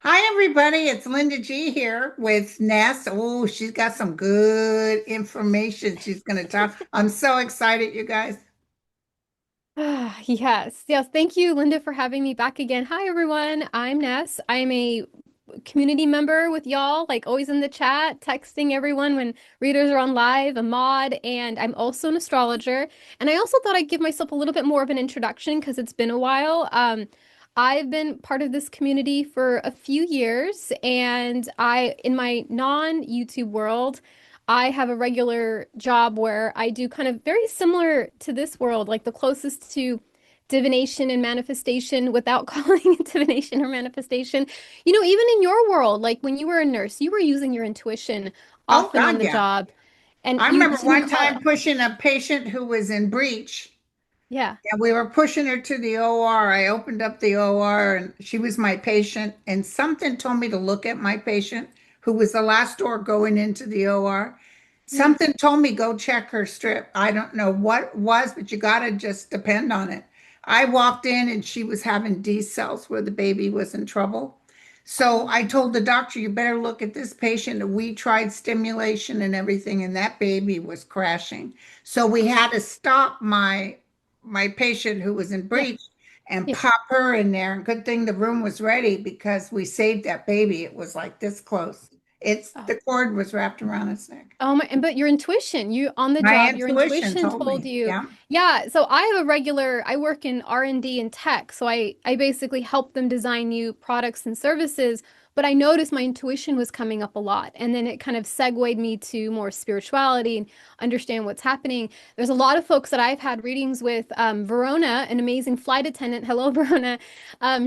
Hi, everybody. It's Linda G here with Ness. Oh, she's got some good information she's going to talk. I'm so excited, you guys. Yes, yes. Thank you, Linda, for having me back again. Hi, everyone. I'm Ness. I'm a community member with y'all, like always in the chat, texting everyone when readers are on live, a mod, and I'm also an astrologer. And I also thought I'd give myself a little bit more of an introduction because it's been a while. I've been part of this community for a few years, and in my non-YouTube world, I have a regular job where I do kind of very similar to this world, like the closest to divination and manifestation without calling it divination or manifestation. Even in your world, like when you were a nurse, you were using your intuition Oh, often on God, the yeah. job, and I you remember didn't one call it. time pushing a patient who was in breach. Yeah. And we were pushing her to the OR. I opened up the OR and she was my patient. And something told me to look at my patient, who was the last door going into the OR. Mm. Something told me go check her strip. I don't know what it was, but you got to just depend on it. I walked in and she was having D cells where the baby was in trouble. So Oh, I told the doctor, you better look at this patient. We tried stimulation and everything, and that baby was crashing. So we oh, had to stop my patient who was in yeah, breach and yeah. pop her in there. And good thing the room was ready because we saved that baby. It was like this close. It's Oh. the cord was wrapped around its neck. Oh my, but your intuition, you on the My job, your intuition intuition told told me, you. yeah. Yeah, so I work in R&D and tech, so I basically help them design new products and services, but I noticed my intuition was coming up a lot, and then it kind of segued me to more spirituality and understand what's happening. There's a lot of folks that I've had readings with. Verona, an amazing flight attendant. Hello, Verona.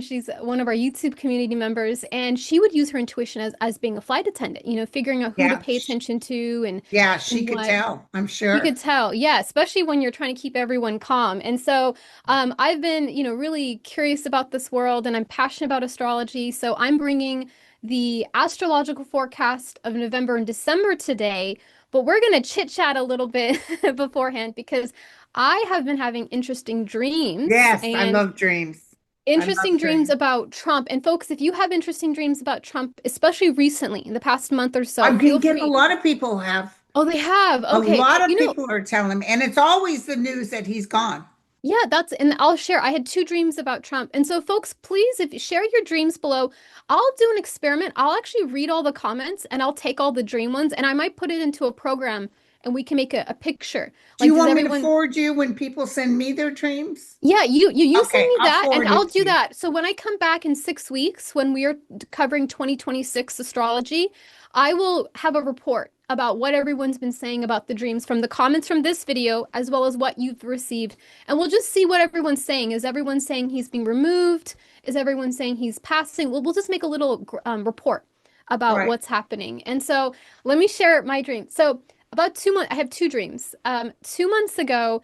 She's one of our YouTube community members, and she would use her intuition as being a flight attendant, figuring out who to Yeah. pay attention to Yeah, and she could what. tell, I'm She could sure. tell, yeah, especially when you're trying to keep everyone calm. And so I've been, really curious about this world and I'm passionate about astrology. So I'm bringing the astrological forecast of November and December today, but we're going to chit chat a little bit beforehand because I have been having interesting dreams Yes, I and love dreams. I interesting love dreams dreams. about Trump. And folks, if you have interesting dreams about Trump, especially recently, in the past month or so, I've been feel getting a free. lot of people have. Oh, they have. A Okay. lot of people are telling me, and it's always the news that he's gone. Yeah, and I'll share. I had two dreams about Trump. And so folks, please, if you share your dreams below, I'll do an experiment. I'll actually read all the comments and I'll take all the dream ones and I might put it into a program and we can make a picture. Do Like, you does want me to everyone, forward you when people send me their dreams? yeah, you send Okay, me I'll that and forward I'll it to do you. that. So when I come back in 6 weeks, when we are covering 2026 astrology, I will have a report about what everyone's been saying about the dreams from the comments from this video, as well as what you've received. And we'll just see what everyone's saying. Is everyone saying he's being removed? Is everyone saying he's passing? We'll just make a little report about Right. what's happening. And so let me share my dream. So about 2 months, I have two dreams. 2 months ago,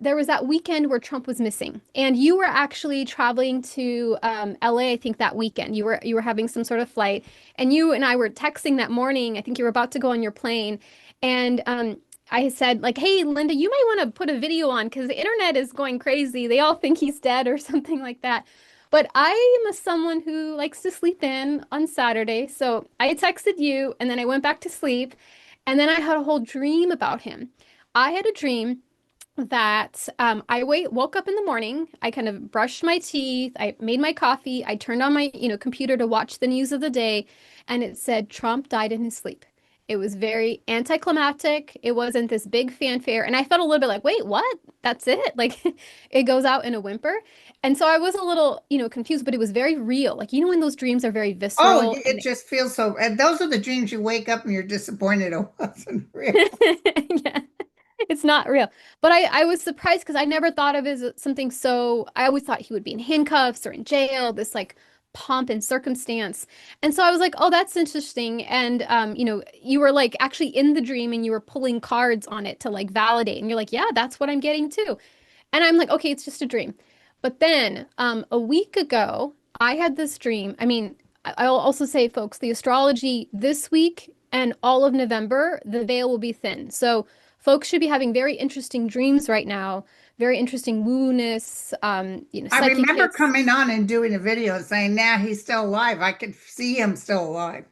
there was that weekend where Trump was missing, and you were actually traveling to LA, I think that weekend. You were having some sort of flight, and you and I were texting that morning. I think you were about to go on your plane, and I said like, "Hey, Linda, you might want to put a video on because the internet is going crazy. They all think he's dead or something like that." But I am someone who likes to sleep in on Saturday, so I texted you, and then I went back to sleep, and then I had a whole dream about him. I had a dream that woke up in the morning. I kind of brushed my teeth. I made my coffee. I turned on my, computer to watch the news of the day, and it said Trump died in his sleep. It was very anticlimactic. It wasn't this big fanfare, and I felt a little bit like, wait, what? That's it? Like it goes out in a whimper. And so I was a little, confused, but it was very real. Like, when those dreams are very Oh, visceral it just feels so. And those are the dreams you wake up and you're disappointed it wasn't real. yeah. It's not real. But I was surprised because I never thought of it as something so, I always thought he would be in handcuffs or in jail, this like pomp and circumstance. And so I was like, oh, that's interesting. And you were like actually in the dream and you were pulling cards on it to like validate. And you're like, yeah, that's what I'm getting too. And I'm like, okay, it's just a dream. But then a week ago, I had this dream. I mean, I'll also say, folks, the astrology this week and all of November, the veil will be thin. So folks should be having very interesting dreams right now very interesting woo-ness, I psychic remember hits. coming on and doing a video and saying, "Nah, he's still alive. I could see him still alive."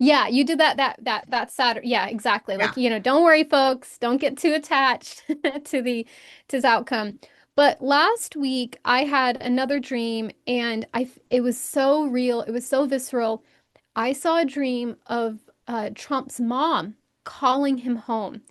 Yeah, you did that Saturday. Yeah, exactly. Yeah. Like, don't worry, folks. Don't get too attached to the to his outcome. But last week I had another dream and it was so real. It was so visceral. I saw a dream of Trump's mom calling him home.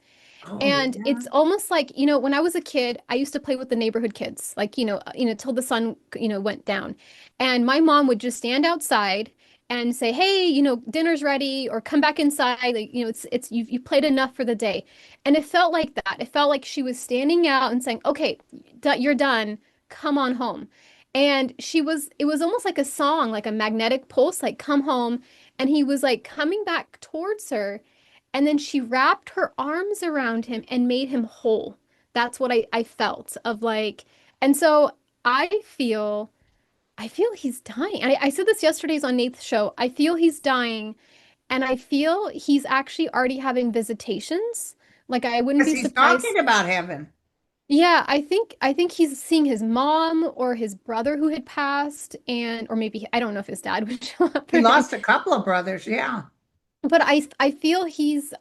Oh, And yeah. it's almost like, when I was a kid, I used to play with the neighborhood kids, like, till the sun, went down. And my mom would just stand outside and say, "Hey, dinner's ready," or "Come back inside." Like, you played enough for the day. And it felt like that. It felt like she was standing out and saying, "Okay, you're done. Come on home." And it was almost like a song, like a magnetic pulse, like "Come home." And he was like coming back towards her. And then she wrapped her arms around him and made him whole. That's what I felt of like, and so I feel, I feel he's dying. I said this yesterday's on Nate's show. I feel he's dying, and I feel he's actually already having visitations. Like I wouldn't Because be he's talking surprised. about heaven. Yeah, I think he's seeing his mom or his brother who had passed, and or maybe I don't know if his dad would show up He for him. lost a couple of brothers. Yeah. But I feel his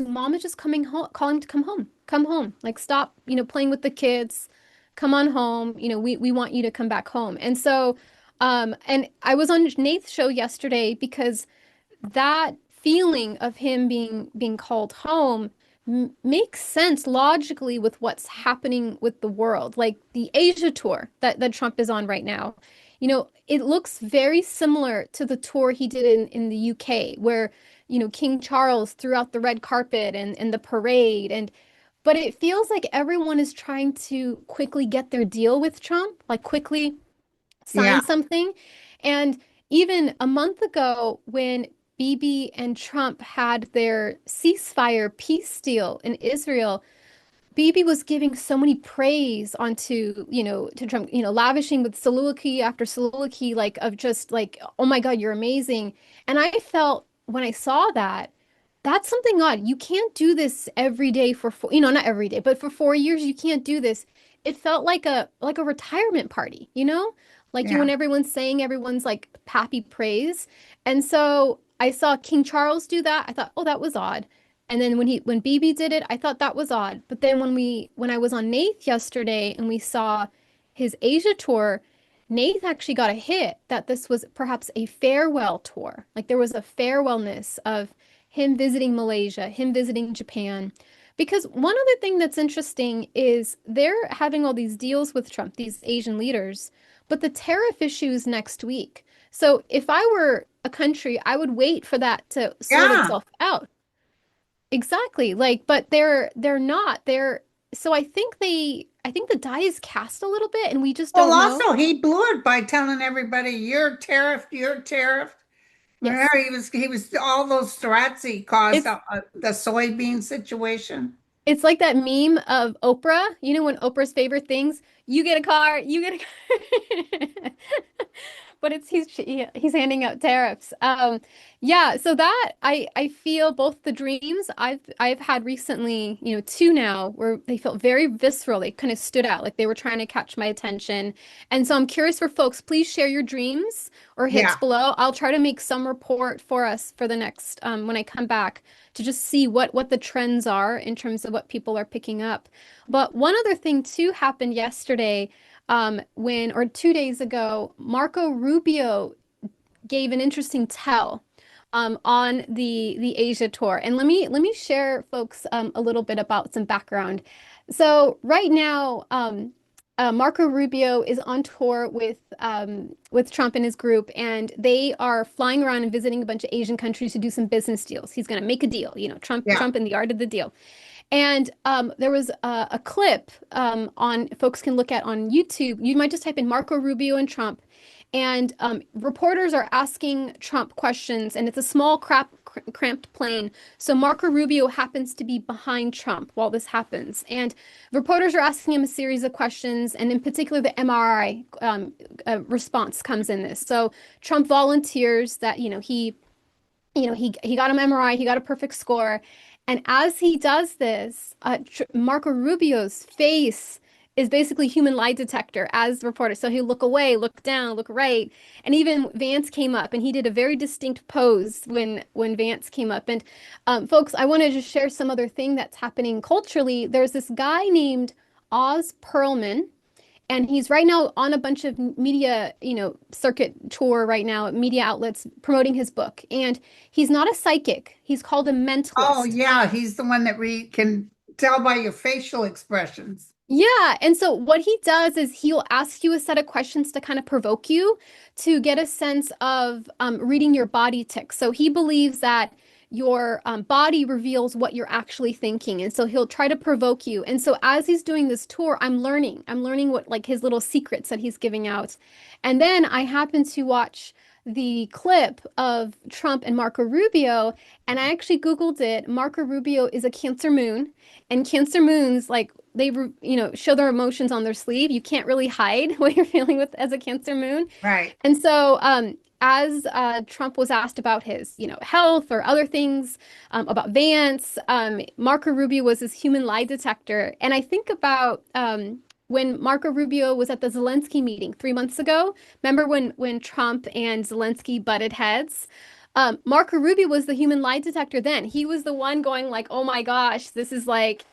mom is just coming home, calling to come home. Come home. Like stop, playing with the kids. Come on home. We want you to come back home. And so and I was on Nate's show yesterday because that feeling of him being called home makes sense logically with what's happening with the world. Like the Asia tour that Trump is on right now. It looks very similar to the tour he did in the UK, where, King Charles threw out the red carpet and the parade. But it feels like everyone is trying to quickly get their deal with Trump, like quickly Yeah. sign something. And even a month ago, when Bibi and Trump had their ceasefire peace deal in Israel, Bibi was giving so many praise onto, to Trump, lavishing with soliloquy after soliloquy, like of just like, "Oh my God, you're amazing." And I felt when I saw that, that's something odd. You can't do this every day for four, not every day, but for 4 years, you can't do this. It felt like a retirement party, like Yeah. when everyone's saying everyone's like happy praise. And so I saw King Charles do that. I thought, oh, that was odd. And then when BB did it, I thought that was odd. But then when I was on Nath yesterday and we saw his Asia tour, Nath actually got a hit that this was perhaps a farewell tour. Like there was a farewellness of him visiting Malaysia, him visiting Japan. Because one other thing that's interesting is they're having all these deals with Trump, these Asian leaders, but the tariff issues next week. So if I were a country, I would wait for that to sort Yeah. itself out. Exactly. Like, but they're not. So I think the die is cast a little bit and we just Well, don't know. also he blew it by telling everybody you're tariffed, you're tariffed. Remember, Yes. he was all those threats he caused It's the soybean situation. it's like that meme of Oprah, when Oprah's favorite things, you get a car, you get a car. But he's handing out tariffs. Yeah, so that I feel both the dreams I've had recently, two now, where they felt very visceral. They kind of stood out, like they were trying to catch my attention. And so I'm curious for folks, please share your dreams or hits Yeah. below. I'll try to make some report for us for the next when I come back to just see what the trends are in terms of what people are picking up. But one other thing too happened yesterday or 2 days ago, Marco Rubio gave an interesting tell on the Asia tour. And let me share folks a little bit about some background. So right now, Marco Rubio is on tour with Trump and his group, and they are flying around and visiting a bunch of Asian countries to do some business deals. He's going to make a deal, Yeah. Trump and the art of the deal. And there was a clip on folks can look at on YouTube. You might just type in Marco Rubio and Trump, and reporters are asking Trump questions, and it's a small, cramped plane. So Marco Rubio happens to be behind Trump while this happens, and reporters are asking him a series of questions, and in particular, the MRI response comes in this. So Trump volunteers that he got an MRI, he got a perfect score. And as he does this, Marco Rubio's face is basically human lie detector as reporter. So he'll look away, look down, look right. And even Vance came up and he did a very distinct pose when Vance came up. And folks, I want to just share some other thing that's happening culturally. There's this guy named Oz Perlman, and he's right now on a bunch of media, circuit tour right now, media outlets promoting his book. And he's not a psychic. He's called a Oh, mentalist. yeah, he's the one that can tell by your facial expressions. Yeah, and so what he does is he'll ask you a set of questions to kind of provoke you to get a sense of reading your body ticks. So he believes that your body reveals what you're actually thinking, and so he'll try to provoke you. And so as he's doing this tour, I'm learning. I'm learning what like his little secrets that he's giving out. And then I happen to watch the clip of Trump and Marco Rubio, and I actually Googled it. Marco Rubio is a Cancer moon, and Cancer moons like show their emotions on their sleeve. You can't really hide what you're feeling with as a Cancer moon. Right. And so, as Trump was asked about his, health or other things, about Vance, Marco Rubio was his human lie detector. And I think about when Marco Rubio was at the Zelensky meeting 3 months ago. Remember when Trump and Zelensky butted heads? Marco Rubio was the human lie detector then. He was the one going like, "Oh my gosh, this is like,"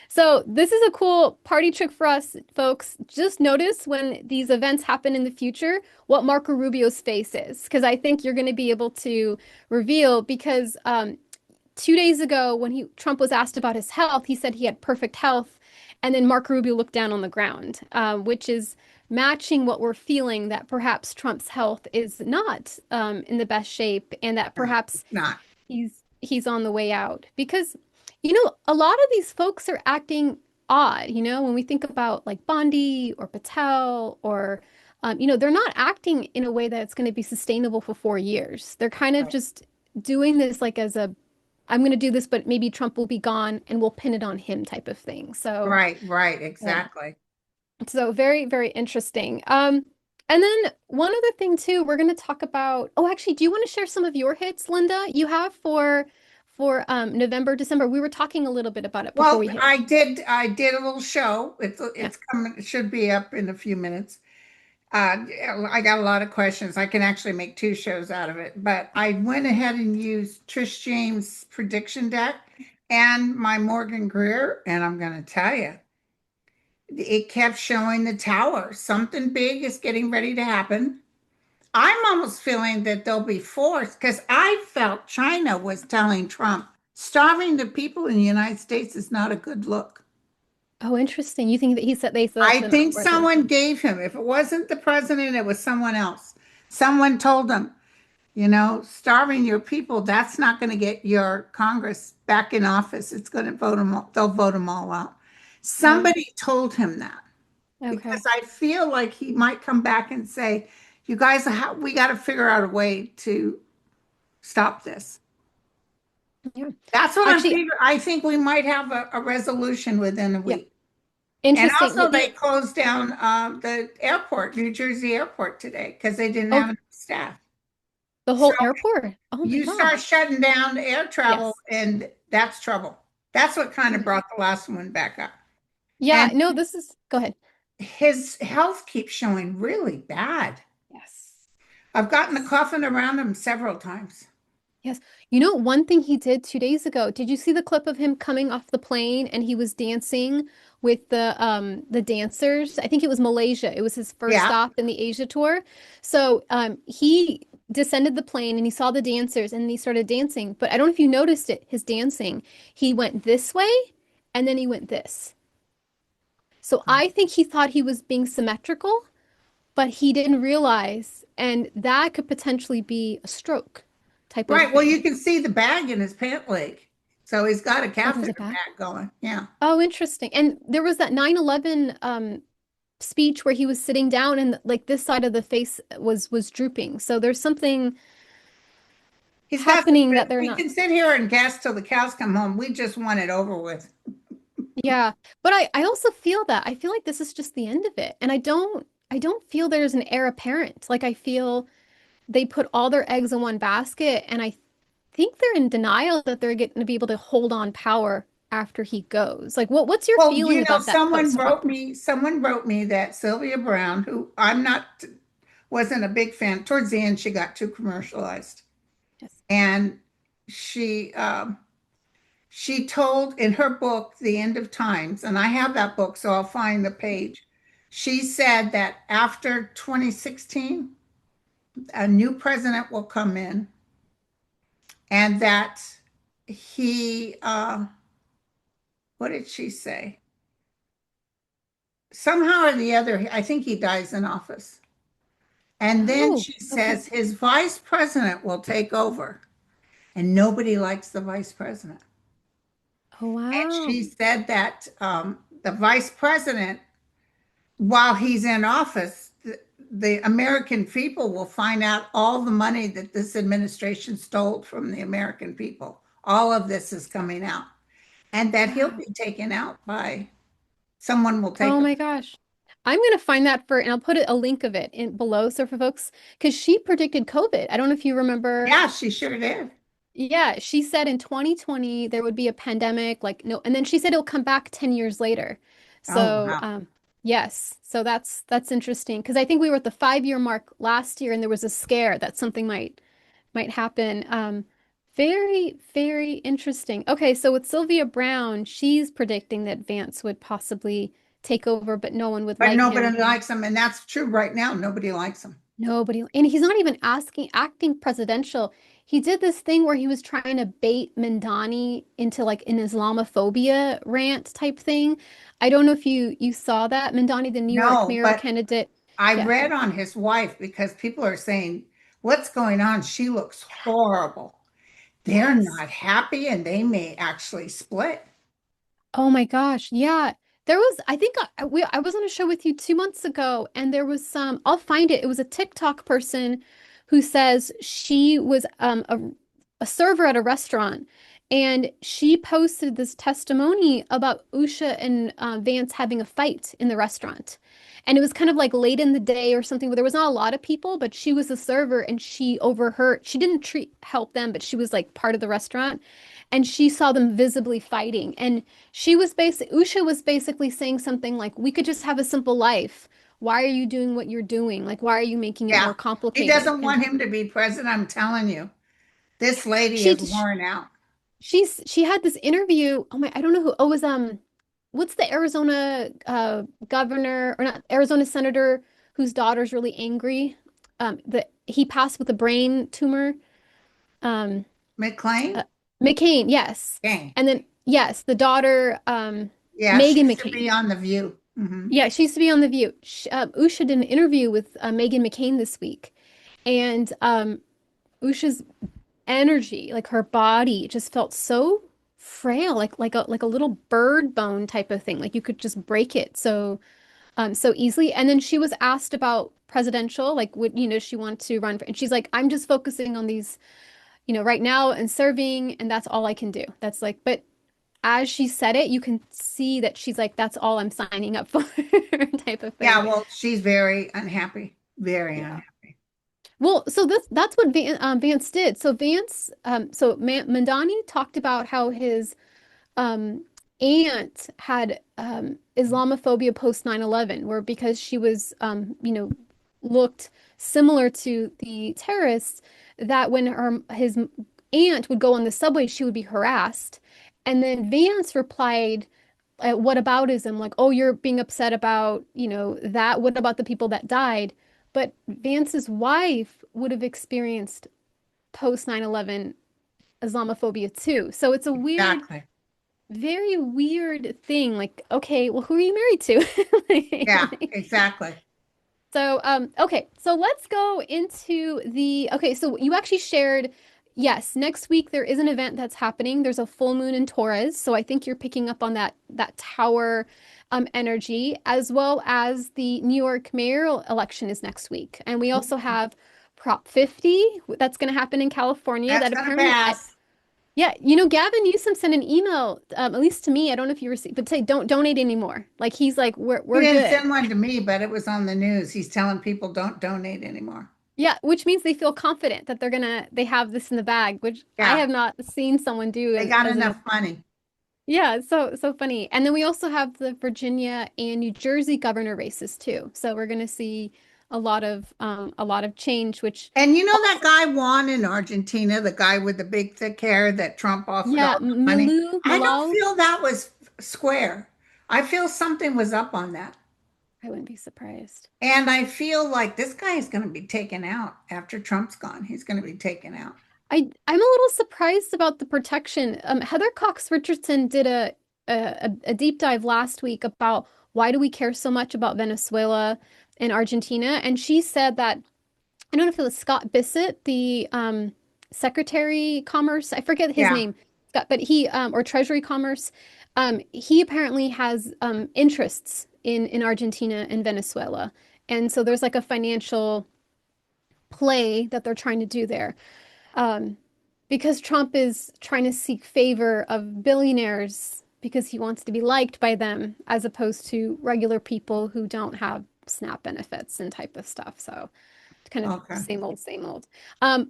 So this is a cool party trick for us, folks. Just notice when these events happen in the future, what Marco Rubio's face is, because I think you're going to be able to reveal. Because 2 days ago, when Trump was asked about his health, he said he had perfect health, and then Marco Rubio looked down on the ground, which is matching what we're feeling that perhaps Trump's health is not in the best shape, and that Right. perhaps Not. he's on the way out. Because a lot of these folks are acting odd, when we think about like Bondi or Patel or they're not acting in a way that's going to be sustainable for 4 years. They're kind of Right. just doing this like as a I'm going to do this, but maybe Trump will be gone and we'll pin it on him type of thing. So, Right. Right. yeah. Exactly. So very, very interesting. And then one other thing too, we're going to talk about. Oh, actually, do you want to share some of your hits, Linda? You have for November, December. We were talking a little bit about it before Well, we hit. I did a little show. Yeah. It's coming, it should be up in a few minutes. I got a lot of questions. I can actually make two shows out of it, but I went ahead and used Trish James' prediction deck and my Morgan Greer, and I'm going to tell you, it kept showing the tower. Something big is getting ready to happen. I'm almost feeling that they'll be forced because I felt China was telling Trump starving the people in the United States is not a good look. Oh, interesting. You think that they said that I to him think outright? someone gave him, if it wasn't the president, it was someone else. Someone told him, starving your people, that's not going to get your Congress back in office. It's going to vote them, they'll vote them all out. Oh, Somebody told him that because okay. I feel like he might come back and say, you guys, we got to figure out a way to stop this. Yeah. That's what I'm Actually, figuring. I think we might have a resolution within a yeah. week. And Interesting. also, they closed down the airport, New Jersey airport today because they didn't have Oh, enough staff. the So whole airport. Oh my you start gosh. shutting down air travel, Yes. and that's trouble. That's what kind of Yeah. brought the last one back up. Yeah. And No, this is. Go ahead. his health keeps showing really bad. Yes. I've gotten the Yes. coffin around him several times. Yes. One thing he did 2 days ago, did you see the clip of him coming off the plane and he was dancing with the dancers? I think it was Malaysia. It was his first Yeah. stop in the Asia tour. So he descended the plane and he saw the dancers and he started dancing. But I don't know if you noticed it, his dancing. He went this way and then he went this. So I think he thought he was being symmetrical, but he didn't realize, and that could potentially be a stroke type of Right. Well, thing. you can see the bag in his pant leg. So he's got a Oh, there's catheter a bag. bag going. Yeah. Oh, interesting. And there was that 9/11 speech where he was sitting down and like this side of the face was drooping. So there's something He's got some, happening that they're we not. can sit here and guess till the cows come home. We just want it over with. Yeah. But I also feel that. I feel like this is just the end of it. And I don't feel there's an heir apparent. Like I feel they put all their eggs in one basket and I think they're in denial that they're going to be able to hold on power after he goes? Like, what's your Well, feeling about that post? someone wrote me that Sylvia Brown, who I'm not, wasn't a big fan. Towards the end, she got too commercialized. Yes. And she, she told in her book, The End of Times, and I have that book, so I'll find the page. She said that after 2016, a new president will come in and that he, what did she say? Somehow or the other, I think he dies in office. And then Oh, she okay. says his vice president will take over, and nobody likes the vice president. Oh, And wow. she said that the vice president, while he's in office, the American people will find out all the money that this administration stole from the American people. All of this is coming out, and that he'll Wow. be taken out by someone will take Oh him. my gosh. I'm gonna find that and I'll put a link of it in below so for folks, because she predicted COVID. I don't know if you remember. Yeah, she sure did. Yeah, she said in 2020 there would be a pandemic, like no, and then she said it'll come back 10 years later. Oh, So, wow. yes, so that's interesting because I think we were at the 5 year mark last year, and there was a scare that something might happen. Very, very interesting. Okay, so with Sylvia Brown, she's predicting that Vance would possibly take over, but no one would But like nobody him. likes him, and that's true right now. Nobody likes him. Nobody, and he's not even acting presidential. He did this thing where he was trying to bait Mandani into like an Islamophobia rant type thing. I don't know if you saw that. Mandani, the New York No, mayor but candidate. I Yeah. read on his wife because people are saying, what's going on? She looks horrible. They're Yes. not happy and they may actually split. Oh my gosh. Yeah. There was, I think I was on a show with you 2 months ago, and there was I'll find it. It was a TikTok person who says she was a server at a restaurant, and she posted this testimony about Usha and Vance having a fight in the restaurant. And it was kind of like late in the day or something where there was not a lot of people, but she was a server and she overheard, she didn't help them, but she was like part of the restaurant, and she saw them visibly fighting. And Usha was basically saying something like, we could just have a simple life. Why are you doing what you're doing? Like, why are you making it Yeah. more He complicated? doesn't And want him to be president. I'm telling you, this lady she, is worn out. she had this interview. Oh my, I don't know who. Oh, it was what's the Arizona governor or not Arizona senator whose daughter's really angry? That he passed with a brain tumor. Um, McLean? uh, McCain, yes, Dang. and then yes, the daughter, Yeah, she Megan used to McCain. be on The View. Hmm. Yeah, she used to be on The View. Usha did an interview with Megan McCain this week, and Usha's energy, like her body, just felt so frail, like a little bird bone type of thing. Like you could just break it so easily. And then she was asked about presidential, like would she want to run for, and she's like, I'm just focusing on these, right now and serving, and that's all I can do. That's like, but as she said it, you can see that she's like, that's all I'm signing up for type of thing. Yeah, well, she's very unhappy. Very Yeah. unhappy. Well, so that's what Vance did. So Mandani talked about how his um, aunt had Islamophobia post 9/11, where because she was, looked similar to the terrorists, that when his aunt would go on the subway, she would be harassed. And then Vance replied, what aboutism? Like, oh, you're being upset about, that. What about the people that died? But Vance's wife would have experienced post 9/11 Islamophobia too. So it's a weird, Exactly. very weird thing. Like, okay, well, who are you married Yeah, to? exactly. So, okay, so let's go into okay, so you actually shared, yes, next week there is an event that's happening. There's a full moon in Taurus, so I think you're picking up on that tower energy, as well as the New York mayoral election is next week. And we also have Prop 50 that's going to happen in California That's that gonna apparently pass. yeah, Gavin Newsom sent an email, at least to me. I don't know if you received, but say don't donate anymore. Like he's like, we're He we're didn't good. send one to me, but it was on the news. He's telling people don't donate anymore. Yeah, which means they feel confident that they have this in the bag, which I Yeah, have not seen someone do they got as an enough money. Yeah, so funny. And then we also have the Virginia and New Jersey governor races too. So we're going to see a lot of change, which And you know that also, guy won in Argentina, the guy with the big thick hair that Trump offered yeah, all the money. I don't Malou, feel that was square. I feel something was up on that. I wouldn't be surprised. And I feel like this guy is going to be taken out after Trump's gone. He's going to be taken out. I'm a little surprised about the protection. Heather Cox Richardson did a deep dive last week about why do we care so much about Venezuela and Argentina, and she said that I don't know if it was Scott Bissett, the Secretary Commerce, I forget his Yeah. name, Scott, but he or Treasury Commerce, he apparently has interests in Argentina and Venezuela, and so there's like a financial play that they're trying to do there. Um, because Trump is trying to seek favor of billionaires because he wants to be liked by them as opposed to regular people who don't have SNAP benefits and type of stuff. So kind of Okay. same old, same old.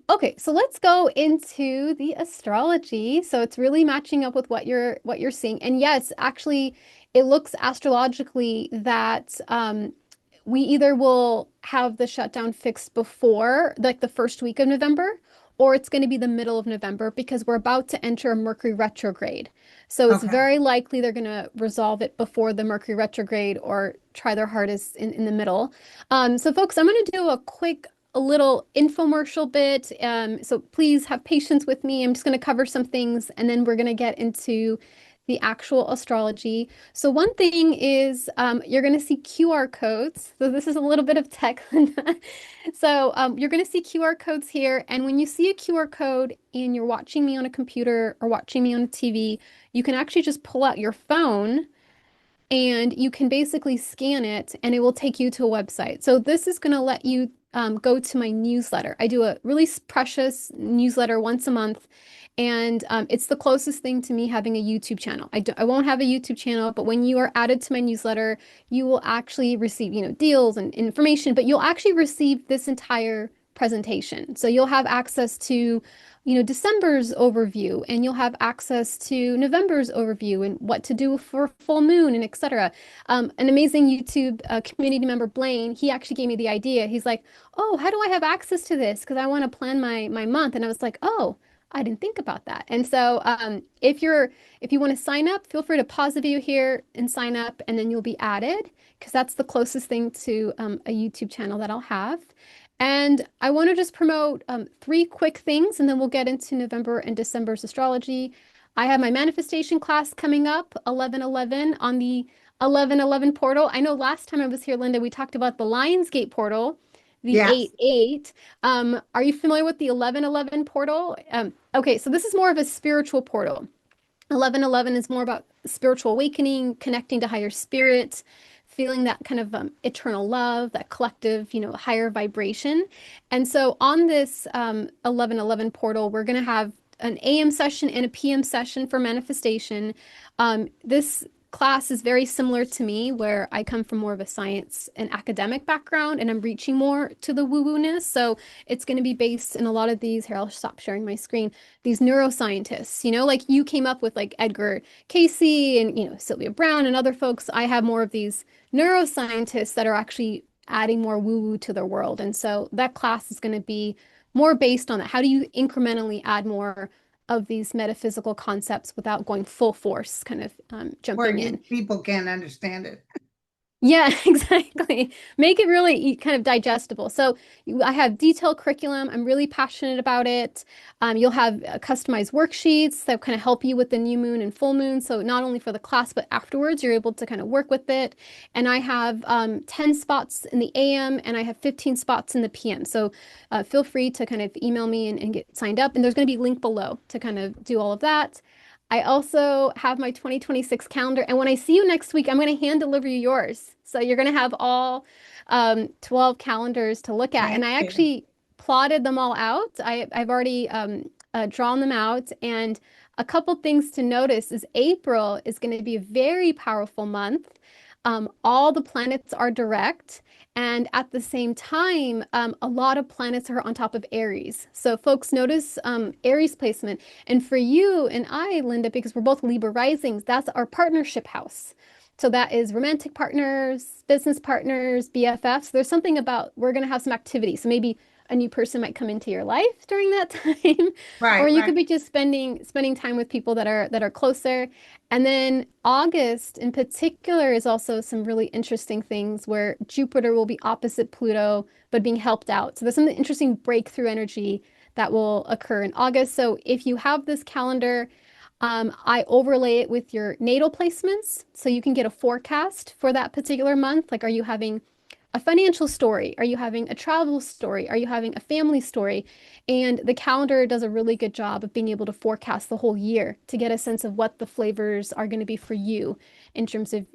Okay, so let's go into the astrology. So it's really matching up with what you're seeing. And yes, actually, it looks astrologically that we either will have the shutdown fixed before like the first week of November, or it's going to be the middle of November because we're about to enter a Mercury retrograde. So it's Okay. very likely they're going to resolve it before the Mercury retrograde or try their hardest in the middle. So folks, I'm going to do a little infomercial bit. So please have patience with me. I'm just going to cover some things and then we're going to get into the actual astrology. So one thing is you're going to see QR codes. So this is a little bit of tech. So you're going to see QR codes here. And when you see a QR code and you're watching me on a computer or watching me on a TV, you can actually just pull out your phone and you can basically scan it and it will take you to a website. So this is going to let you go to my newsletter. I do a really precious newsletter once a month, and it's the closest thing to me having a YouTube channel. I won't have a YouTube channel, but when you are added to my newsletter, you will actually receive, deals and information, but you'll actually receive this entire presentation. So you'll have access to December's overview, and you'll have access to November's overview and what to do for full moon and etc. An amazing YouTube community member, Blaine, he actually gave me the idea. He's like, "Oh, how do I have access to this? Because I want to plan my month." And I was like, "Oh, I didn't think about that." And so, if you want to sign up, feel free to pause the video here and sign up, and then you'll be added because that's the closest thing to a YouTube channel that I'll have. And I want to just promote three quick things, and then we'll get into November and December's astrology. I have my manifestation class coming up, 11/11, on the 11/11 portal. I know last time I was here, Linda, we talked about the Lionsgate portal, the Yes. 8/8. Are you familiar with the 11/11 portal? Okay, so this is more of a spiritual portal. 11/11 is more about spiritual awakening, connecting to higher spirit, feeling that kind of eternal love, that collective, higher vibration. And so on this 11/11 portal, we're going to have an AM session and a PM session for manifestation. This class is very similar to me, where I come from more of a science and academic background, and I'm reaching more to the woo-woo-ness. So it's going to be based in a lot of these. Here, I'll stop sharing my screen. These neuroscientists, like you came up with like Edgar Casey and Sylvia Brown and other folks. I have more of these neuroscientists that are actually adding more woo-woo to their world. And so that class is going to be more based on that. How do you incrementally add more of these metaphysical concepts without going full force, kind of Where jumping you in? people can't understand it. Yeah, exactly. Make it really kind of digestible. So I have detailed curriculum. I'm really passionate about it. You'll have customized worksheets that kind of help you with the new moon and full moon. So not only for the class, but afterwards, you're able to kind of work with it. And I have 10 spots in the AM and I have 15 spots in the PM. So feel free to kind of email me and get signed up. And there's going to be a link below to kind of do all of that. I also have my 2026 calendar. And when I see you next week, I'm going to hand deliver you yours. So you're going to have all 12 calendars to look at. And Thank I you. actually plotted them all out. I've already drawn them out. And a couple things to notice is April is going to be a very powerful month. All the planets are direct. And at the same time, a lot of planets are on top of Aries. So folks notice Aries placement. And for you and I, Linda, because we're both Libra risings, that's our partnership house. So that is romantic partners, business partners, BFFs. There's something about we're going to have some activity. So maybe a new person might come into your life during that time, or Right, you right. could be just spending time with people that are closer. And then August in particular is also some really interesting things where Jupiter will be opposite Pluto, but being helped out. So there's some interesting breakthrough energy that will occur in August. So if you have this calendar, I overlay it with your natal placements so you can get a forecast for that particular month. Like, are you having a financial story? Are you having a travel story? Are you having a family story? And the calendar does a really good job of being able to forecast the whole year to get a sense of what the flavors are going to be for you in terms of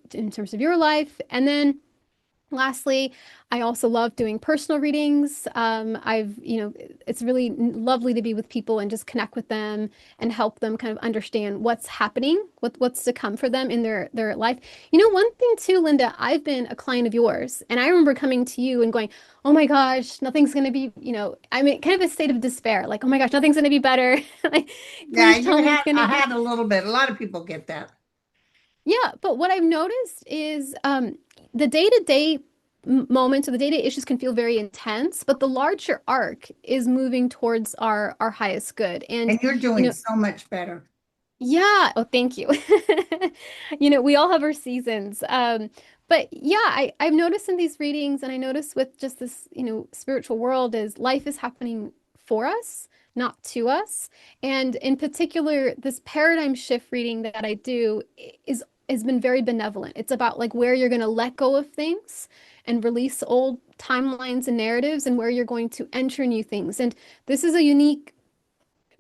your life. And then lastly, I also love doing personal readings. It's really lovely to be with people and just connect with them and help them kind of understand what's happening, what's to come for them in their life. One thing too, Linda, I've been a client of yours, and I remember coming to you and going, "Oh my gosh, nothing's gonna be, I'm in kind of a state of despair. Like, oh my gosh, nothing's gonna be better. Like, Yeah, please tell me it's I gonna be." had a little bit. A lot of people get that. Yeah, but what I've noticed is the day-to-day moments or the day-to-day issues can feel very intense, but the larger arc is moving towards our highest good. And And you're you doing know, so much better. yeah. Oh, thank you. We all have our seasons. But yeah, I've noticed in these readings, and I notice with just this, spiritual world is life is happening for us, not to us. And in particular, this paradigm shift reading that I do is has been very benevolent. It's about like where you're going to let go of things and release old timelines and narratives and where you're going to enter new things. And this is a unique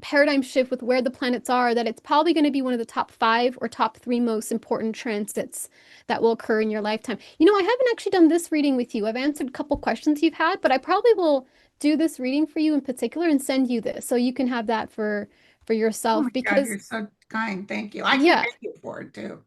paradigm shift with where the planets are, that it's probably going to be one of the top five or top three most important transits that will occur in your lifetime. I haven't actually done this reading with you. I've answered a couple questions you've had, but I probably will do this reading for you in particular and send you this so you can have that for Oh my yourself God, because you're so kind. Thank you. I can yeah. thank you for it too.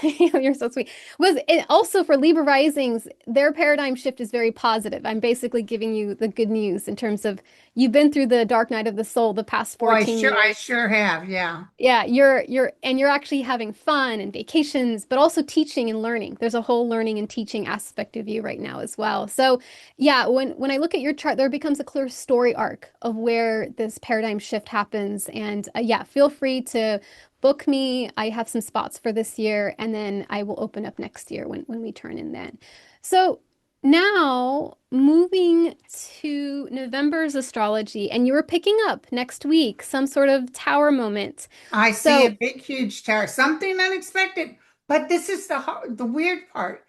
You're so sweet. Was it also for Libra risings, their paradigm shift is very positive. I'm basically giving you the good news in terms of you've been through the dark night of the soul the past Oh, 14 I years. sure have. Yeah. Yeah, you're actually having fun and vacations, but also teaching and learning. There's a whole learning and teaching aspect of you right now as well. So, yeah, when I look at your chart, there becomes a clear story arc of where this paradigm shift happens. And yeah, feel free to book me. I have some spots for this year, and then I will open up next year when we turn in then. So, now, moving to November's astrology, and you were picking up next week some sort of tower moment. I see a So, big, huge tower, something unexpected. But this is the weird part.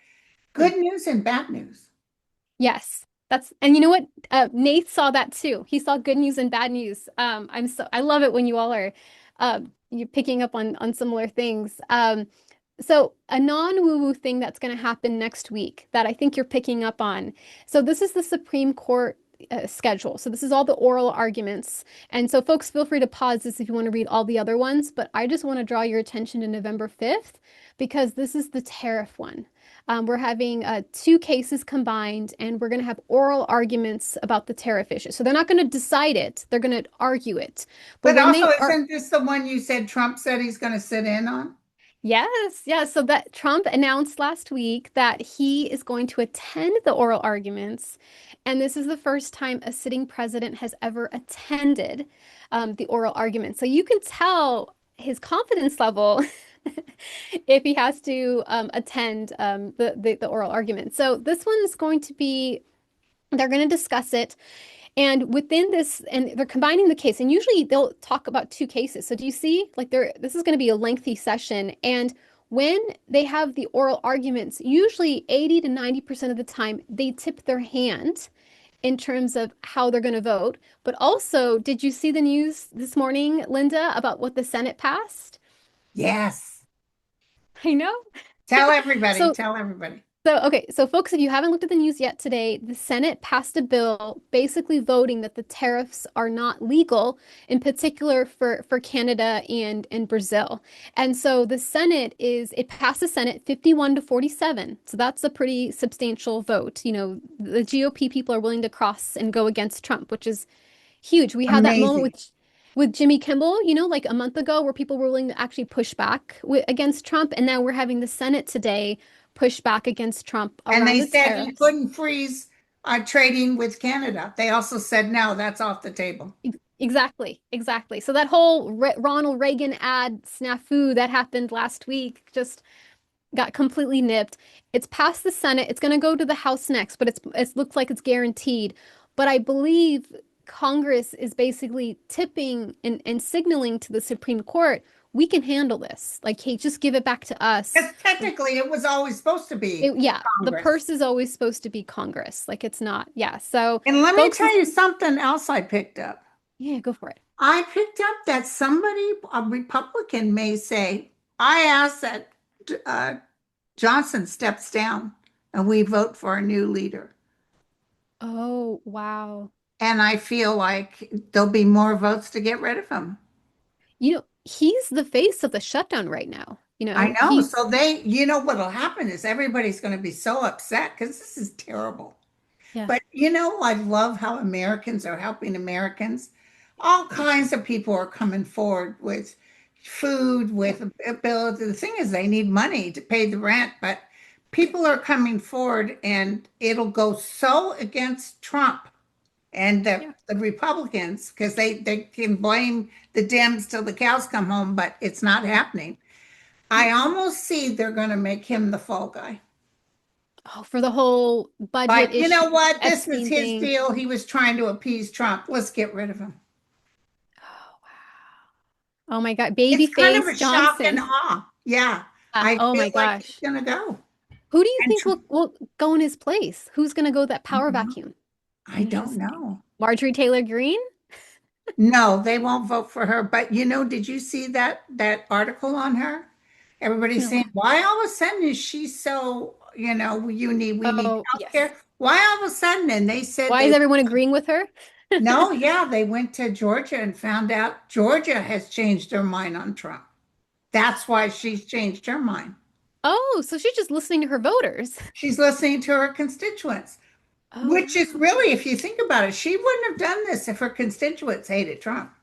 mm, Good news and bad news. yes, and you know what? Nate saw that too. He saw good news and bad news. I love it when you all are, you're picking up on similar things. So a non-woo-woo thing that's going to happen next week that I think you're picking up on. So this is the Supreme Court schedule. So this is all the oral arguments. And so folks, feel free to pause this if you want to read all the other ones, but I just want to draw your attention to November 5th because this is the tariff one. We're having two cases combined, and we're going to have oral arguments about the tariff issue. So they're not going to decide it; they're going to argue it. But But when also, they are, isn't this the one you said Trump said he's going to sit in on? yes, yes. So that Trump announced last week that he is going to attend the oral arguments, and this is the first time a sitting president has ever attended the oral arguments. So you can tell his confidence level if he has to attend the oral argument. So this one is going to be. They're going to discuss it. And within this, and they're combining the case, and usually they'll talk about two cases. So do you see, like this is going to be a lengthy session. And when they have the oral arguments, usually 80 to 90% of the time, they tip their hand in terms of how they're going to vote. But also, did you see the news this morning, Linda, about what the Senate passed? Yes. I know. Tell everybody. So Tell everybody. So, okay, so folks, if you haven't looked at the news yet today, the Senate passed a bill basically voting that the tariffs are not legal, in particular for Canada and Brazil. And so the Senate it passed the Senate 51 to 47. So that's a pretty substantial vote. The GOP people are willing to cross and go against Trump, which is huge. We had that moment Amazing. with Jimmy Kimmel, like a month ago, where people were willing to actually push back against Trump, and now we're having the Senate today push back against Trump And around they the said you tariffs. couldn't freeze trading with Canada. They also said, no, that's off the table. Exactly, exactly. So that whole Ronald Reagan ad snafu that happened last week just got completely nipped. It's past the Senate. It's going to go to the House next, but it looks like it's guaranteed. But I believe Congress is basically tipping and signaling to the Supreme Court, we can handle this. Like, hey, just give it back to us. Because technically it was always supposed to be Yeah, the Congress. purse is always supposed to be Congress. Like it's not. Yeah. So And let me folks tell you something else I picked up. yeah, go for it. I picked up that somebody, a Republican, may say, I ask that uh, Johnson steps down and we vote for a new leader. Oh, wow. And I feel like there'll be more votes to get rid of him. He's the face of the shutdown right now. I know. He's So what'll happen is everybody's going to be so upset because this is terrible. yeah. But I love how Americans are helping Americans. All kinds of people are coming forward with food, with ability. The thing is, they need money to pay the rent, but people are coming forward, and it'll go so against Trump and Yeah. the Republicans because they can blame the Dems till the cows come home, but it's not happening. I almost see they're going to make him the fall guy. Oh, for the whole budget Like, you issue, know what? This was Epstein his thing. deal. He was trying to appease Trump. Let's get rid of him. Oh, wow. Oh my God. It's kind of Babyface a shock and Johnson. awe. Yeah, I Oh feel my like he's gosh. going to go. Who do you And think will go in his place? Who's going to go that power vacuum? I don't Interesting. know. Marjorie Taylor Greene? No, they won't vote for her. But did you see that article on her? Everybody's No. saying, why all of a sudden is she so, we need Oh, yes. healthcare? Why all of a sudden? And they said Why is everyone agreeing with her? no, yeah, they went to Georgia and found out Georgia has changed their mind on Trump. That's why she's changed her mind. Oh, so she's just listening to her voters. She's listening to her constituents, Oh, which is wow. really, if you think about it, she wouldn't have done this if her constituents hated Trump.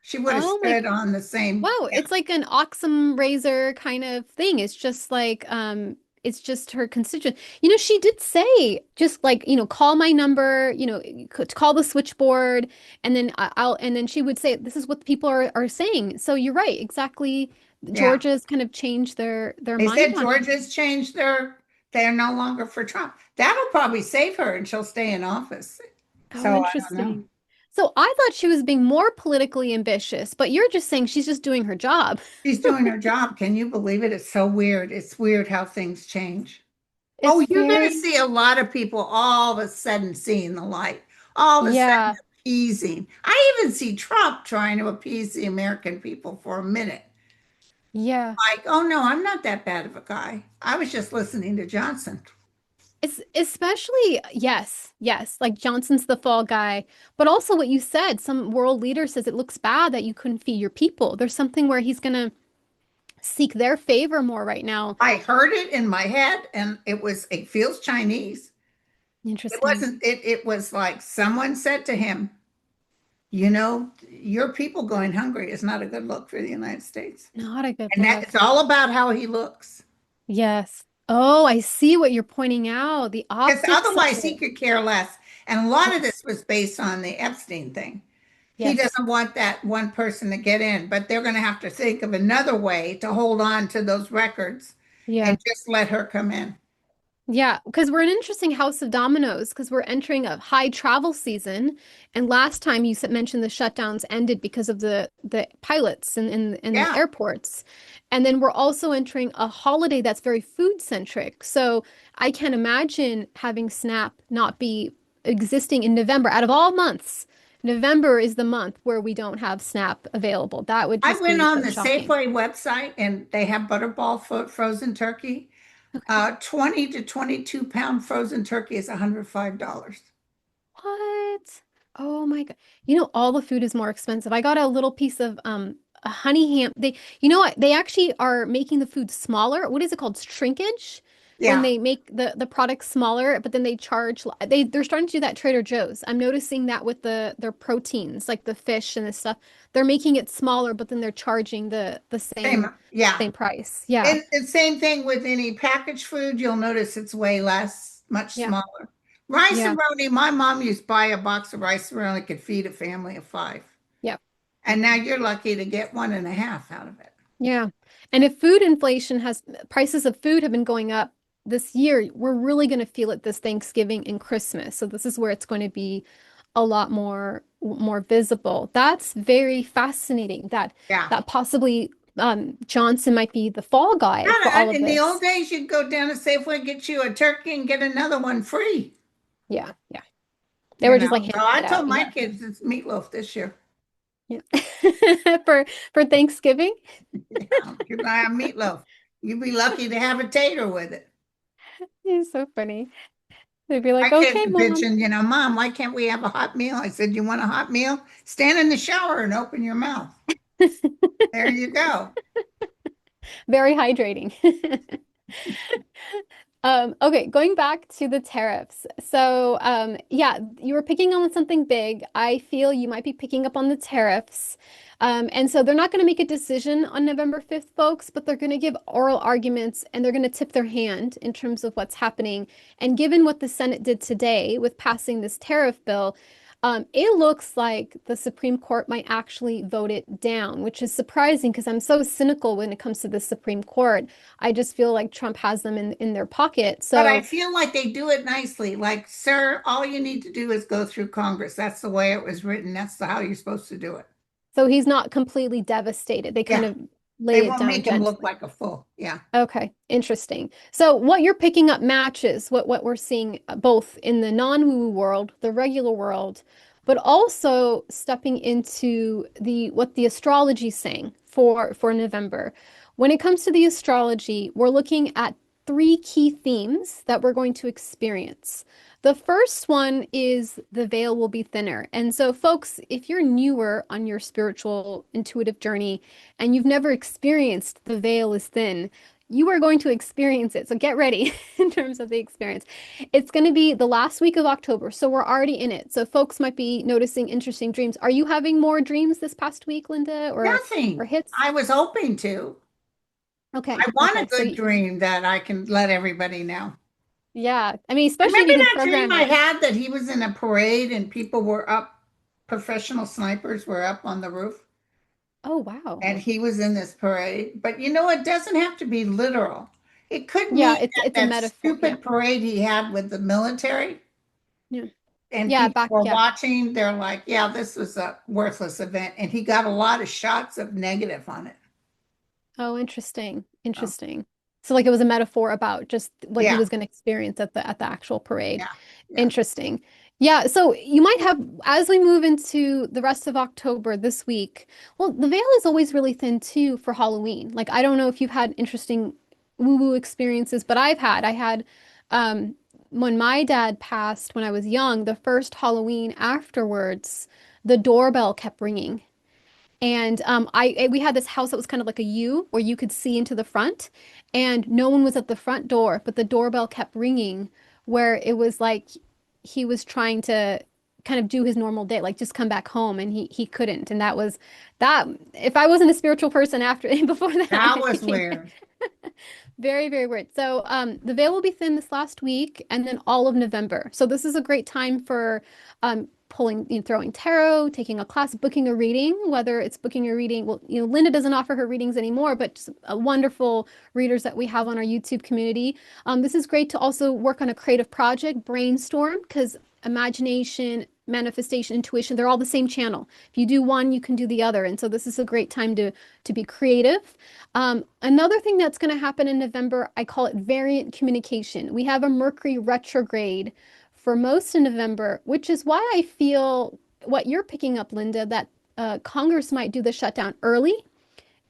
She would have Oh my, stood on the same. wow. It's like an Occam razor kind of thing. It's just her constituent. She did say just like, call my number, call the switchboard, and then and then she would say, this is what the people are saying. So you're right, exactly. Yeah. Georgia's kind of changed their They mind said on him. Georgia's changed they're no longer for Trump. That'll probably save her and she'll stay in office. Oh, So I don't know. interesting. So I thought she was being more politically ambitious, but you're just saying she's just doing her job. She's doing her job. Can you believe it? It's so weird. It's weird how things change. It's Oh, you're going to very, see a lot of people all of a sudden seeing the light, all of a sudden yeah, appeasing. I even see Trump trying to appease the American people for a minute. yeah. Like, oh no, I'm not that bad of a guy. I was just listening to Johnson. It's especially, yes, yes, like Johnson's the fall guy, but also what you said, some world leader says it looks bad that you couldn't feed your people. There's something where he's gonna seek their favor more right now. I heard it in my head and it feels Chinese. It Interesting. wasn't, it was like someone said to him, your people going hungry is not a good look for the United States. Not a good And that look. it's all about how he looks. Yes. Oh, I see what you're pointing out. The Because optics of otherwise he it. could care less. And a lot of Yes. this was based on the Epstein thing. He Yes. doesn't want that one person to get in, but they're going to have to think of another way to hold on to those records and Yeah. just let her come in. Yeah, because we're an interesting house of dominoes because we're entering a high travel season. And last time you mentioned the shutdowns ended because of the pilots and the Yeah, airports. And then we're also entering a holiday that's very food centric. So I can't imagine having Snap not be existing in November. Out of all months, November is the month where we don't have Snap available. That would I just went be on so the shocking. Safeway website and they have Butterball frozen turkey. Okay. 20 to 22-pound frozen turkey is $105. What? Oh my God. You know, all the food is more expensive. I got a little piece of a honey ham. You know what? They actually are making the food smaller. What is it called? Shrinkage? When Yeah, they make the product smaller, but then they charge they're starting to do that at Trader Joe's. I'm noticing that with their proteins, like the fish and the stuff. They're making it smaller, but then they're charging the same. Yeah. same price. Yeah. And same thing with any packaged food. You'll notice it's way less, much Yeah. smaller. Rice Yeah. roni, my mom used to buy a box of rice roni, could feed a family of five. Yeah. And now you're lucky to get one and a half out of it. Yeah. And if food inflation has prices of food have been going up this year, we're really going to feel it this Thanksgiving and Christmas. So this is where it's going to be a lot more visible. That's very fascinating Yeah. that possibly Johnson might be the fall guy for Yeah, all of in the old this. days, you'd go down to Safeway, get you a turkey and get another one free. Yeah, yeah. They You were just know, like so handing I it out. told my Yeah. kids it's meatloaf this year. Yeah. For Thanksgiving. Yeah, you can have meatloaf. You'd be lucky to have a tater with it. It's so funny. They'd be My like, kids "Okay, are Mom." bitching, Mom, why can't we have a hot meal? I said, you want a hot meal? Stand in the shower and open your mouth. There you go. Very hydrating. Okay, going back to the tariffs. So, yeah, you were picking on something big. I feel you might be picking up on the tariffs. And so they're not going to make a decision on November 5th, folks, but they're going to give oral arguments and they're going to tip their hand in terms of what's happening. And given what the Senate did today with passing this tariff bill, it looks like the Supreme Court might actually vote it down, which is surprising because I'm so cynical when it comes to the Supreme Court. I just feel like Trump has them in their pocket. But I So feel like they do it nicely. Like, sir, all you need to do is go through Congress. That's the way it was written. That's how you're supposed to do it. so he's not completely devastated. They kind Yeah. of They laid it won't down make him look gently. like a fool. Yeah. Okay, interesting. So what you're picking up matches what we're seeing both in the non-woo world, the regular world, but also stepping into the what the astrology is saying for November. When it comes to the astrology, we're looking at three key themes that we're going to experience. The first one is the veil will be thinner. And so, folks, if you're newer on your spiritual intuitive journey and you've never experienced the veil is thin, you are going to experience it. So get ready in terms of the experience. It's going to be the last week of October, so we're already in it. So folks might be noticing interesting dreams. Are you having more dreams this past week, Linda, or Nothing. hits? I was hoping to. I Okay, want a okay. good dream that I can let everybody know. Yeah, I mean, especially if Remember you can that dream program I it. had that he was in a parade and people were up, professional snipers were up on the roof, Oh, wow. and he was in this parade? But it doesn't have to be literal. It could mean Yeah, it's that it's a that metaphor. Yeah, stupid parade he had with the military yeah, and yeah. people Back, were yeah. watching, they're like, yeah, this was a worthless event. And he got a lot of shots of negative on it. Oh, interesting. So, Interesting. So like it was a metaphor about just what he yeah, was going to experience at the actual parade. yeah, yeah. Interesting. Yeah, so you might have as we move into the rest of October this week. Well, the veil is always really thin too for Halloween. Like I don't know if you've had interesting woo-woo experiences, but I had um when my dad passed when I was young, the first Halloween afterwards, the doorbell kept ringing. And we had this house that was kind of like a U where you could see into the front, and no one was at the front door, but the doorbell kept ringing, where it was like he was trying to kind of do his normal day, like just come back home, and he couldn't. And that was that. If I wasn't a spiritual person after before that, That I was think weird. very, very weird. So, the veil will be thin this last week and then all of November. So, this is a great time for pulling, throwing tarot, taking a class, booking a reading, whether it's booking a reading. Well, Linda doesn't offer her readings anymore, but just wonderful readers that we have on our YouTube community. This is great to also work on a creative project, brainstorm, because imagination, manifestation, intuition, they're all the same channel. If you do one, you can do the other. And so, this is a great time to be creative. Another thing that's going to happen in November, I call it variant communication. We have a Mercury retrograde for most of November, which is why I feel what you're picking up, Linda, that Congress might do the shutdown early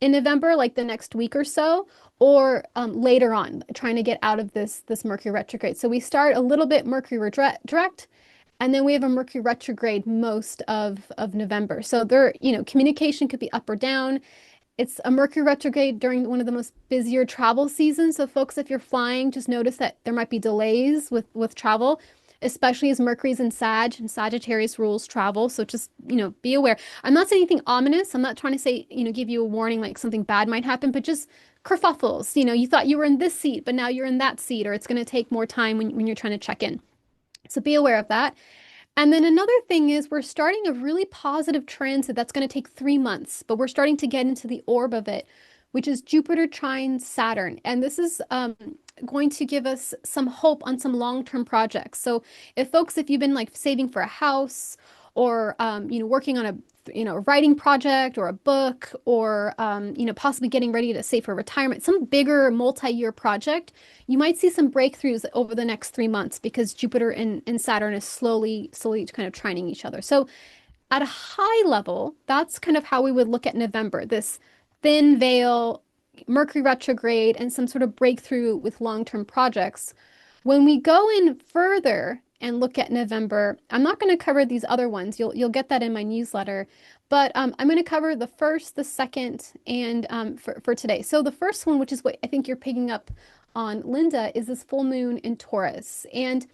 in November, like the next week or so, or later on, trying to get out of this Mercury retrograde. So we start a little bit Mercury direct, and then we have a Mercury retrograde most of November. So there, communication could be up or down. It's a Mercury retrograde during one of the most busier travel seasons. So folks, if you're flying, just notice that there might be delays with travel, especially as Mercury's in Sag and Sagittarius rules travel. So just, be aware. I'm not saying anything ominous. I'm not trying to say, give you a warning like something bad might happen, but just kerfuffles. You thought you were in this seat, but now you're in that seat, or it's going to take more time when you're trying to check in. So be aware of that. And then another thing is we're starting a really positive transit that's going to take 3 months, but we're starting to get into the orb of it, which is Jupiter trine Saturn. And this is going to give us some hope on some long-term projects. So if you've been like saving for a house or, working on a writing project or a book or, possibly getting ready to save for retirement, some bigger multi-year project, you might see some breakthroughs over the next 3 months because Jupiter and Saturn is slowly kind of trining each other. So at a high level, that's kind of how we would look at November, this thin veil, Mercury retrograde, and some sort of breakthrough with long-term projects. When we go in further and look at November, I'm not going to cover these other ones. You'll get that in my newsletter, but I'm going to cover the first, the second, and for today. So the first one, which is what I think you're picking up on, Linda, is this full moon in Taurus. And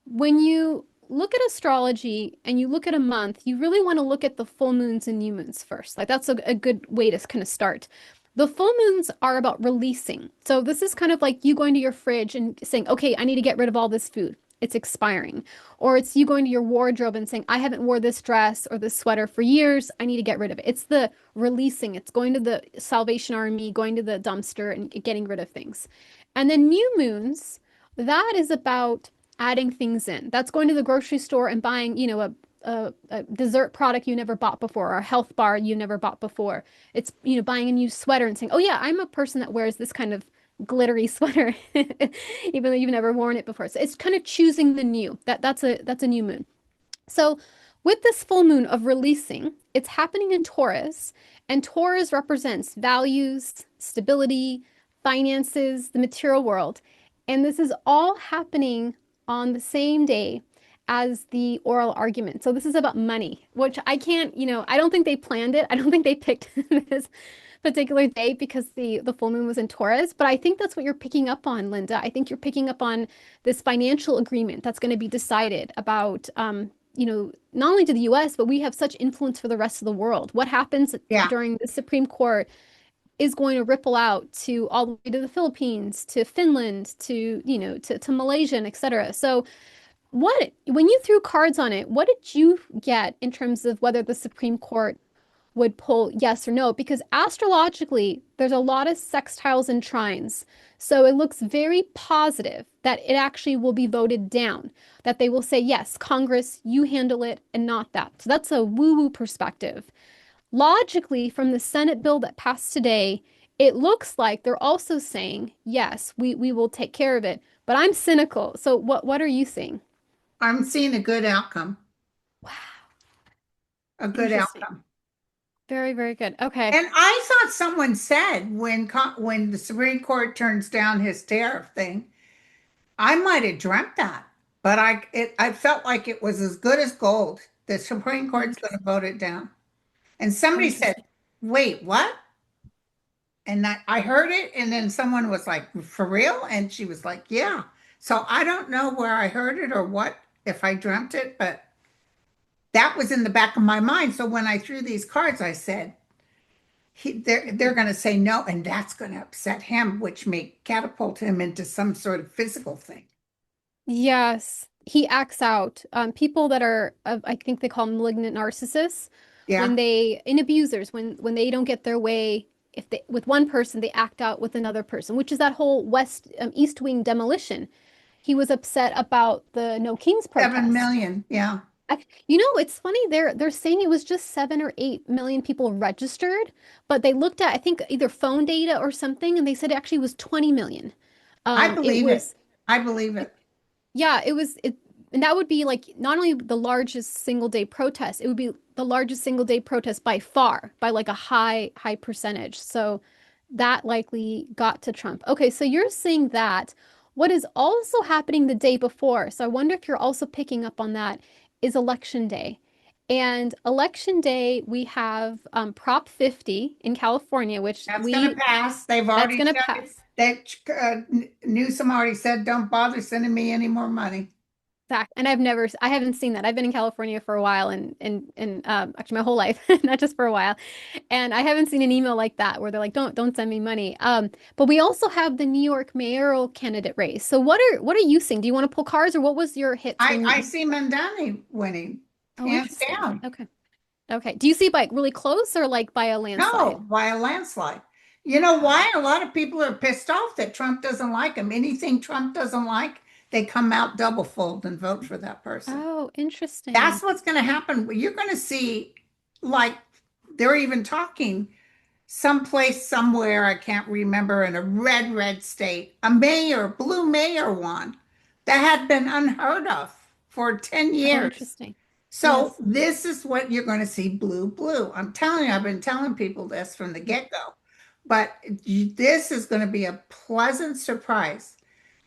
when you look at astrology and you look at a month, you really want to look at the full moons and new moons first. Like that's a good way to kind of start. The full moons are about releasing. So this is kind of like you going to your fridge and saying, okay, I need to get rid of all this food. It's expiring. Or it's you going to your wardrobe and saying, I haven't wore this dress or this sweater for years. I need to get rid of it. It's the releasing. It's going to the Salvation Army, going to the dumpster and getting rid of things. And then new moons, that is about adding things in. That's going to the grocery store and buying, a dessert product you never bought before or a health bar you never bought before. It's, buying a new sweater and saying, oh yeah, I'm a person that wears this kind of glittery sweater, even though you've never worn it before. So it's kind of choosing the new. That's a new moon. So with this full moon of releasing, it's happening in Taurus, and Taurus represents values, stability, finances, the material world. And this is all happening on the same day as the oral argument. So this is about money, which I can't, I don't think they planned it. I don't think they picked this particular day because the full moon was in Taurus, but I think that's what you're picking up on, Linda. I think you're picking up on this financial agreement that's going to be decided about not only to the US, but we have such influence for the rest of the world. What happens Yeah. during the Supreme Court is going to ripple out to all the way to the Philippines, to Finland, to Malaysia, and et cetera. So when you threw cards on it, what did you get in terms of whether the Supreme Court would pull yes or no? Because astrologically, there's a lot of sextiles and trines. So it looks very positive that it actually will be voted down, that they will say, yes, Congress, you handle it and not that. So that's a woo-woo perspective. Logically, from the Senate bill that passed today, it looks like they're also saying, yes, we will take care of it. But I'm cynical. So what are you seeing? I'm seeing a good outcome, Wow, a good interesting. outcome. Very, very good. Okay. And I thought someone said when the Supreme Court turns down his tariff thing, I might have dreamt that, but I felt like it was as good as gold. The Supreme Court's going to vote it down. And somebody said, Interesting. "Wait, what?" And I heard it, and then someone was like, "For real?" And she was like, "Yeah." So I don't know where I heard it or what, if I dreamt it, but that was in the back of my mind. So when I threw these cards, I said, they're going to say no, and that's going to upset him, which may catapult him into some sort of physical thing. Yes, he acts out. People that are, I think they call them malignant narcissists, Yeah, in abusers, when they don't get their way, if they with one person, they act out with another person, which is that whole East Wing demolition. He was upset about the No Kings 7 protest. million. Yeah, It's funny. They're saying it was just 7 or 8 million people registered, but they looked at I think either phone data or something, and they said it actually was 20 million. I It believe it. was. I believe it. Yeah, and that would be like not only the largest single day protest, it would be the largest single day protest by far, by like a high percentage. So that likely got to Trump. Okay, so you're seeing that. What is also happening the day before, so I wonder if you're also picking up on that, is Election Day. And Election Day, we have Prop 50 in California, which That's going to pass. They've that's already going to said it. pass. Newsom already said, don't bother sending me any more money. Fact. And I haven't seen that. I've been in California for a while and actually my whole life, not just for a while. And I haven't seen an email like that where they're like, don't send me money. But we also have the New York mayoral candidate race. So what are you seeing? Do you want to pull cards or what was your hits when I you? see Mandani winning, Oh, hands interesting. down. Okay. Okay. Do you see like really close or like by a landslide? No, by a landslide. You know why? A lot of people are pissed off that Trump doesn't like him. Anything Trump doesn't like, they come out double fold and vote for that person. Oh, That's interesting. what's going to happen. You're going to see, like, they're even talking someplace, somewhere, I can't remember, in a red state, a mayor, blue mayor won. That had been unheard of for 10 Oh, years. interesting. So Yes. this is what you're going to see, blue. I'm telling you, I've been telling people this from the get-go. But this is going to be a pleasant surprise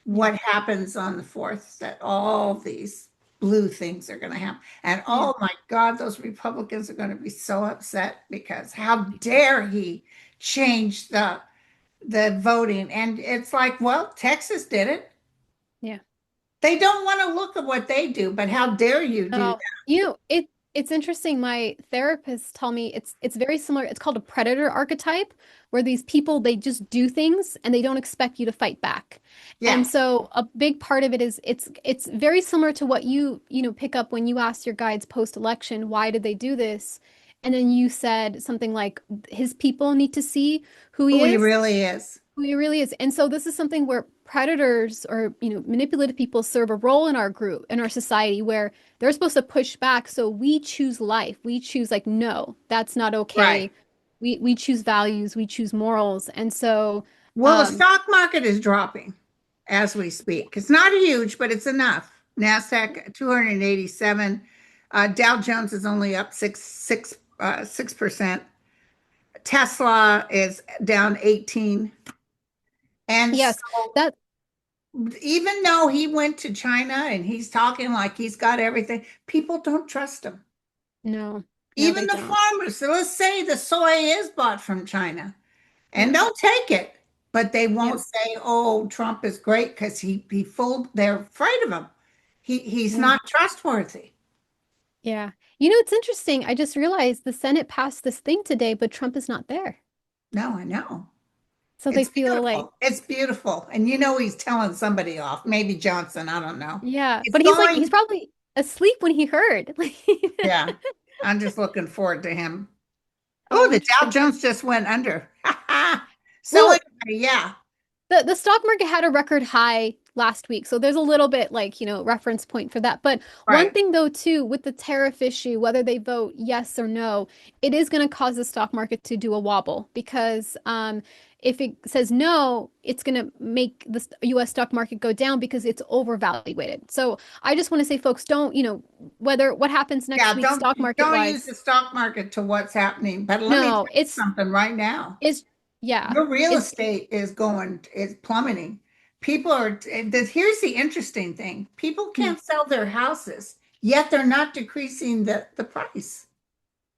Yeah. what happens on the 4th, that all these blue things are going to happen. And Yeah. oh my God, those Republicans are going to be so upset because how dare he change the voting? And it's like, well, Texas did it. Yeah. They don't want to look at what they do, but how dare you do Oh, it's interesting. My therapist told me it's very similar. It's called a predator archetype, where these people they just do things and they don't expect you to fight back. And Yes. so a big part of it is it's very similar to what you pick up when you ask your guides post-election, why did they do this? And then you said something like his people need to see who he Who he is. really is. It really is. And so this is something where predators or, manipulative people serve a role in our group, in our society, where they're supposed to push back. So we choose life. We choose like, no, that's not Right. okay. We choose values, we choose morals. And so, Well, the um, stock market is dropping as we speak. It's not huge, but it's enough. Nasdaq 287. Dow Jones is only up 6%. Tesla is down 18. And yes, so that, even though he went to China and he's talking like he's got everything, people don't trust him. no, no, Even they the don't. farmers. So let's say the soy is bought from China and Yeah. they'll take it, but they Yeah. won't say, "Oh, Trump is great," because he fooled. They're afraid of him. He's Yeah. not trustworthy. Yeah. It's interesting. I just realized the Senate passed this thing today, but Trump is not there. No, I know. So they It's feel like, beautiful. It's beautiful, and he's telling somebody off. Maybe Johnson. I don't know. yeah, It's but he's like, he's going. probably asleep when he heard. Yeah, I'm just looking forward to him. Oh, Oh, the Dow interesting. Jones just went under. So anyway, Well, yeah, the stock market had a record high last week, so there's a little bit like, reference point for that. But one right. thing though, too, with the tariff issue, whether they vote yes or no, it is going to cause the stock market to do a wobble because if it says no, it's going to make the US stock market go down because it's overvaluated. So I just want to say, folks, don't, whether what happens next Yeah, week stock market don't use the wise, stock market to what's happening. But let me tell no, you something right now. it's, yeah, Your real it's, estate is plummeting. People are, here's the interesting thing. People yeah, can't sell their houses, yet they're not decreasing the price.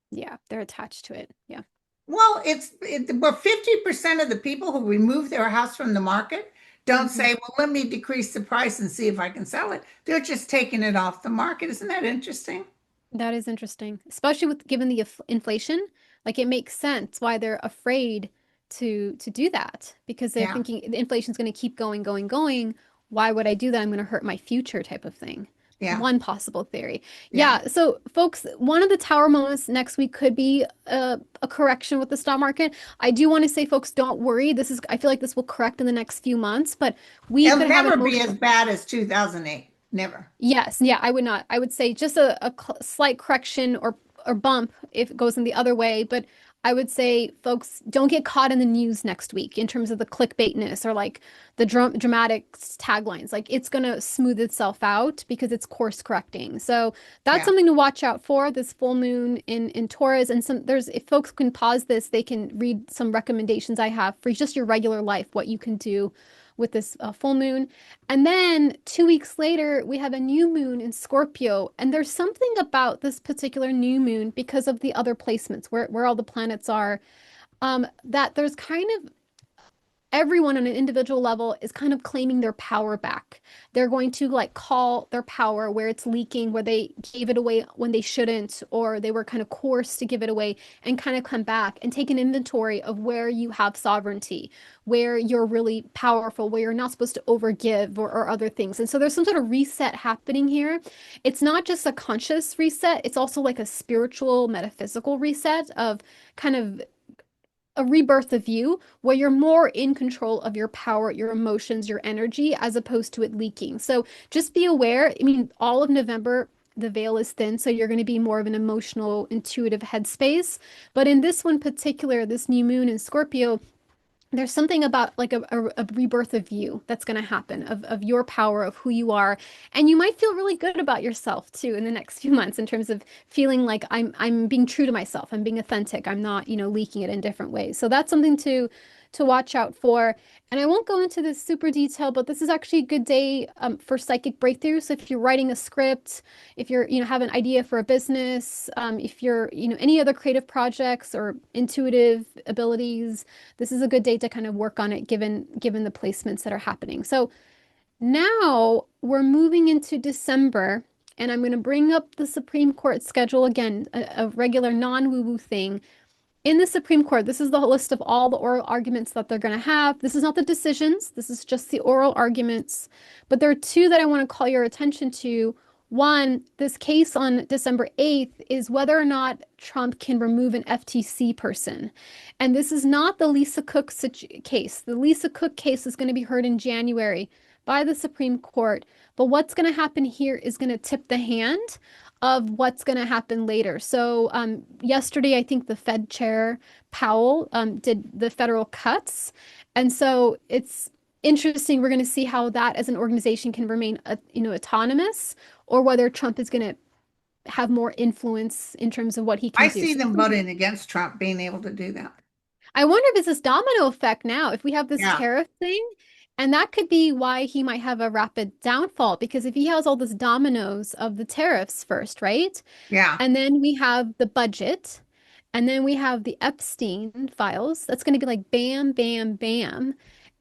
yeah, they're attached to it. Yeah. Well, well, 50% of the people who remove their house from the market don't Mhm. say, well, let me decrease the price and see if I can sell it. They're just taking it off the market. Isn't that interesting? That is interesting, especially with given the inflation. Like it makes sense why they're afraid to do that because they're Yeah, thinking the inflation's going to keep going, going, going. Why would I do that? I'm going to hurt my future type of thing. yeah, One possible theory. yeah. Yeah. So, folks, one of the tower moments next week could be a correction with the stock market. I do want to say, folks, don't worry. I feel like this will correct in the next few months, but we It'll could have an never be as emotional. bad as 2008. Never. Yes, yeah, I would not. I would say just a slight correction or bump if it goes in the other way. But I would say, folks, don't get caught in the news next week in terms of the clickbaitness or like the dramatic taglines. Like it's going to smooth itself out because it's course correcting. So that's Yeah. something to watch out for. This full moon in Taurus, and some there's if folks can pause this, they can read some recommendations I have for just your regular life, what you can do with this full moon. And then 2 weeks later, we have a new moon in Scorpio. And there's something about this particular new moon because of the other placements where all the planets are, that there's kind of everyone on an individual level is kind of claiming their power back. They're going to like call their power where it's leaking, where they gave it away when they shouldn't, or they were kind of coerced to give it away, and kind of come back and take an inventory of where you have sovereignty, where you're really powerful, where you're not supposed to overgive or other things. And so there's some sort of reset happening here. It's not just a conscious reset, it's also like a spiritual, metaphysical reset of kind of a rebirth of you where you're more in control of your power, your emotions, your energy, as opposed to it leaking. So just be aware. I mean, all of November, the veil is thin, so you're going to be more of an emotional, intuitive headspace. But in this one particular, this new moon in Scorpio, there's something about like a rebirth of you that's going to happen of your power of who you are, and you might feel really good about yourself too in the next few months in terms of feeling like I'm being true to myself, I'm being authentic, I'm not leaking it in different ways. So that's something to watch out for. And I won't go into this super detail, but this is actually a good day for psychic breakthroughs. So if you're writing a script, if you're have an idea for a business, if you're any other creative projects or intuitive abilities, this is a good day to kind of work on it given the placements that are happening. So now we're moving into December, and I'm going to bring up the Supreme Court schedule again, a regular non-woo-woo thing. In the Supreme Court, this is the list of all the oral arguments that they're going to have. This is not the decisions, this is just the oral arguments. But there are two that I want to call your attention to. One, this case on December 8th is whether or not Trump can remove an FTC person. And this is not the Lisa Cook case. The Lisa Cook case is going to be heard in January by the Supreme Court. But what's going to happen here is going to tip the hand of what's going to happen later. So yesterday, I think the Fed chair Powell did the federal cuts, and so it's interesting. We're going to see how that as an organization can remain, autonomous, or whether Trump is going to have more influence in terms of what he can I do. see So them voting against Trump being able to do that. I wonder if it's this domino effect now, if we have this Yeah. tariff thing, and that could be why he might have a rapid downfall, because if he has all this dominoes of the tariffs first, right? Yeah. And then we have the budget. And then we have the Epstein files. That's going to be like bam, bam, bam.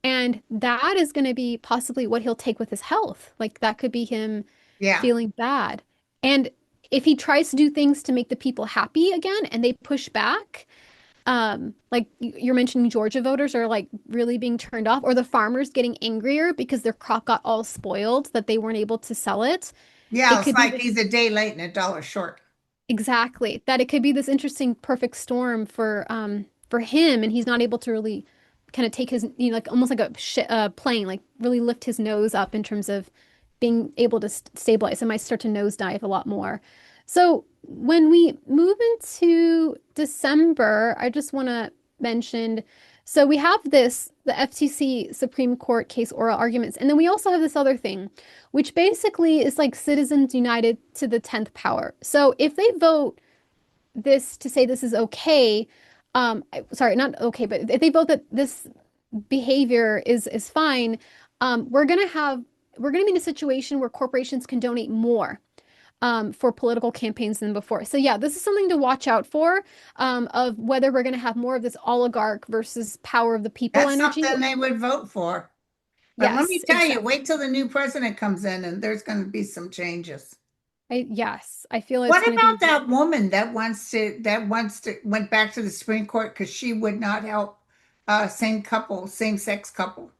And that is going to be possibly what he'll take with his health. Like that could be him Yeah. feeling bad. And if he tries to do things to make the people happy again and they push back, like you're mentioning Georgia voters are like really being turned off, or the farmers getting angrier because their crop got all spoiled that they weren't able to sell it. Yeah. It It's could be like this. he's a day late and a dollar short. Exactly. That it could be this interesting perfect storm for him, and he's not able to really kind of take his like almost like a plane, like really lift his nose up in terms of being able to stabilize. It might start to nosedive a lot more. So when we move into December, I just want to mention, so we have the FTC Supreme Court case oral arguments, and then we also have this other thing, which basically is like Citizens United to the 10th power. So if they vote this to say this is okay, sorry, not okay, but if they vote that this behavior is fine, we're gonna be in a situation where corporations can donate more for political campaigns than before. So yeah, this is something to watch out for, of whether we're going to have more of this oligarch versus power of the people That's energy. something they would vote for. But let me Yes, tell you, exactly. wait till the new president comes in and there's going to be some changes. Yes, I feel it's What going to be. about that woman that went back to the Supreme Court because she would not help same sex couple?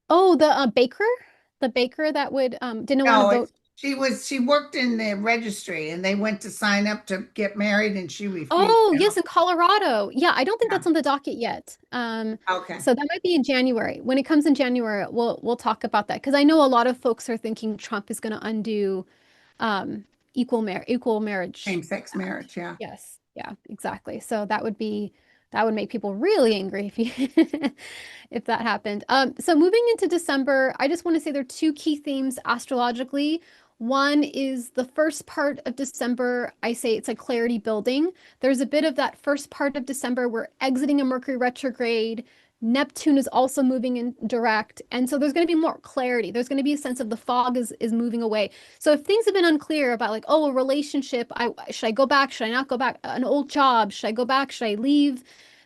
Oh, the baker that would didn't want to No, vote. she worked in the registry and they went to sign up to get married and she refused Oh, to yes, help. in Colorado. Yeah, I don't think Yeah. that's on the docket yet. Okay. So that might be in January. When it comes in January, we'll talk about that because I know a lot of folks are thinking Trump is going to undo um equal marriage. Same sex marriage, yeah. Yes. Yeah, exactly. So that would make people really angry if you if that happened. So moving into December, I just want to say there are two key themes astrologically. One is the first part of December, I say it's a clarity building. There's a bit of that first part of December. We're exiting a Mercury retrograde. Neptune is also moving in direct. And so there's going to be more clarity. There's going to be a sense of the fog is moving away. So if things have been unclear about like, oh, a relationship, I should I go back? Should I not go back? An old job, should I go back? Should I leave?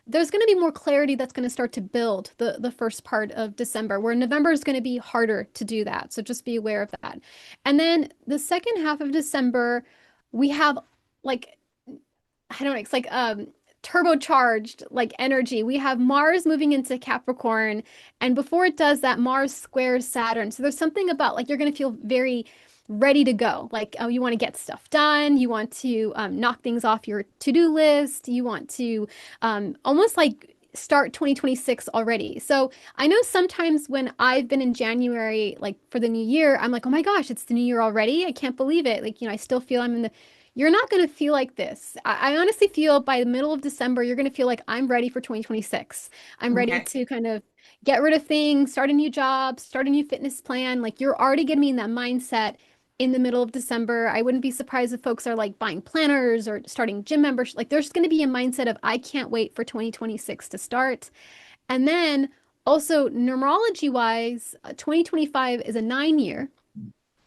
There's going to be more clarity that's going to start to build the first part of December, where November is going to be harder to do that. So just be aware of that. And then the second half of December, we have like I don't know, it's like turbocharged like energy. We have Mars moving into Capricorn, and before it does that, Mars squares Saturn. So there's something about like you're going to feel very ready to go. Like, oh, you want to get stuff done, you want to knock things off your to-do list, you want to almost like start 2026 already. So I know sometimes when I've been in January, like for the new year, I'm like, oh my gosh, it's the new year already. I can't believe it. Like, I still feel I'm in the you're not going to feel like this. I honestly feel by the middle of December, you're going to feel like I'm ready for 2026. I'm ready Okay. to kind of get rid of things, start a new job, start a new fitness plan. Like you're already going to be in that mindset in the middle of December. I wouldn't be surprised if folks are like buying planners or starting gym memberships. Like there's going to be a mindset of I can't wait for 2026 to start. And then also numerology wise, 2025 is a 9 year.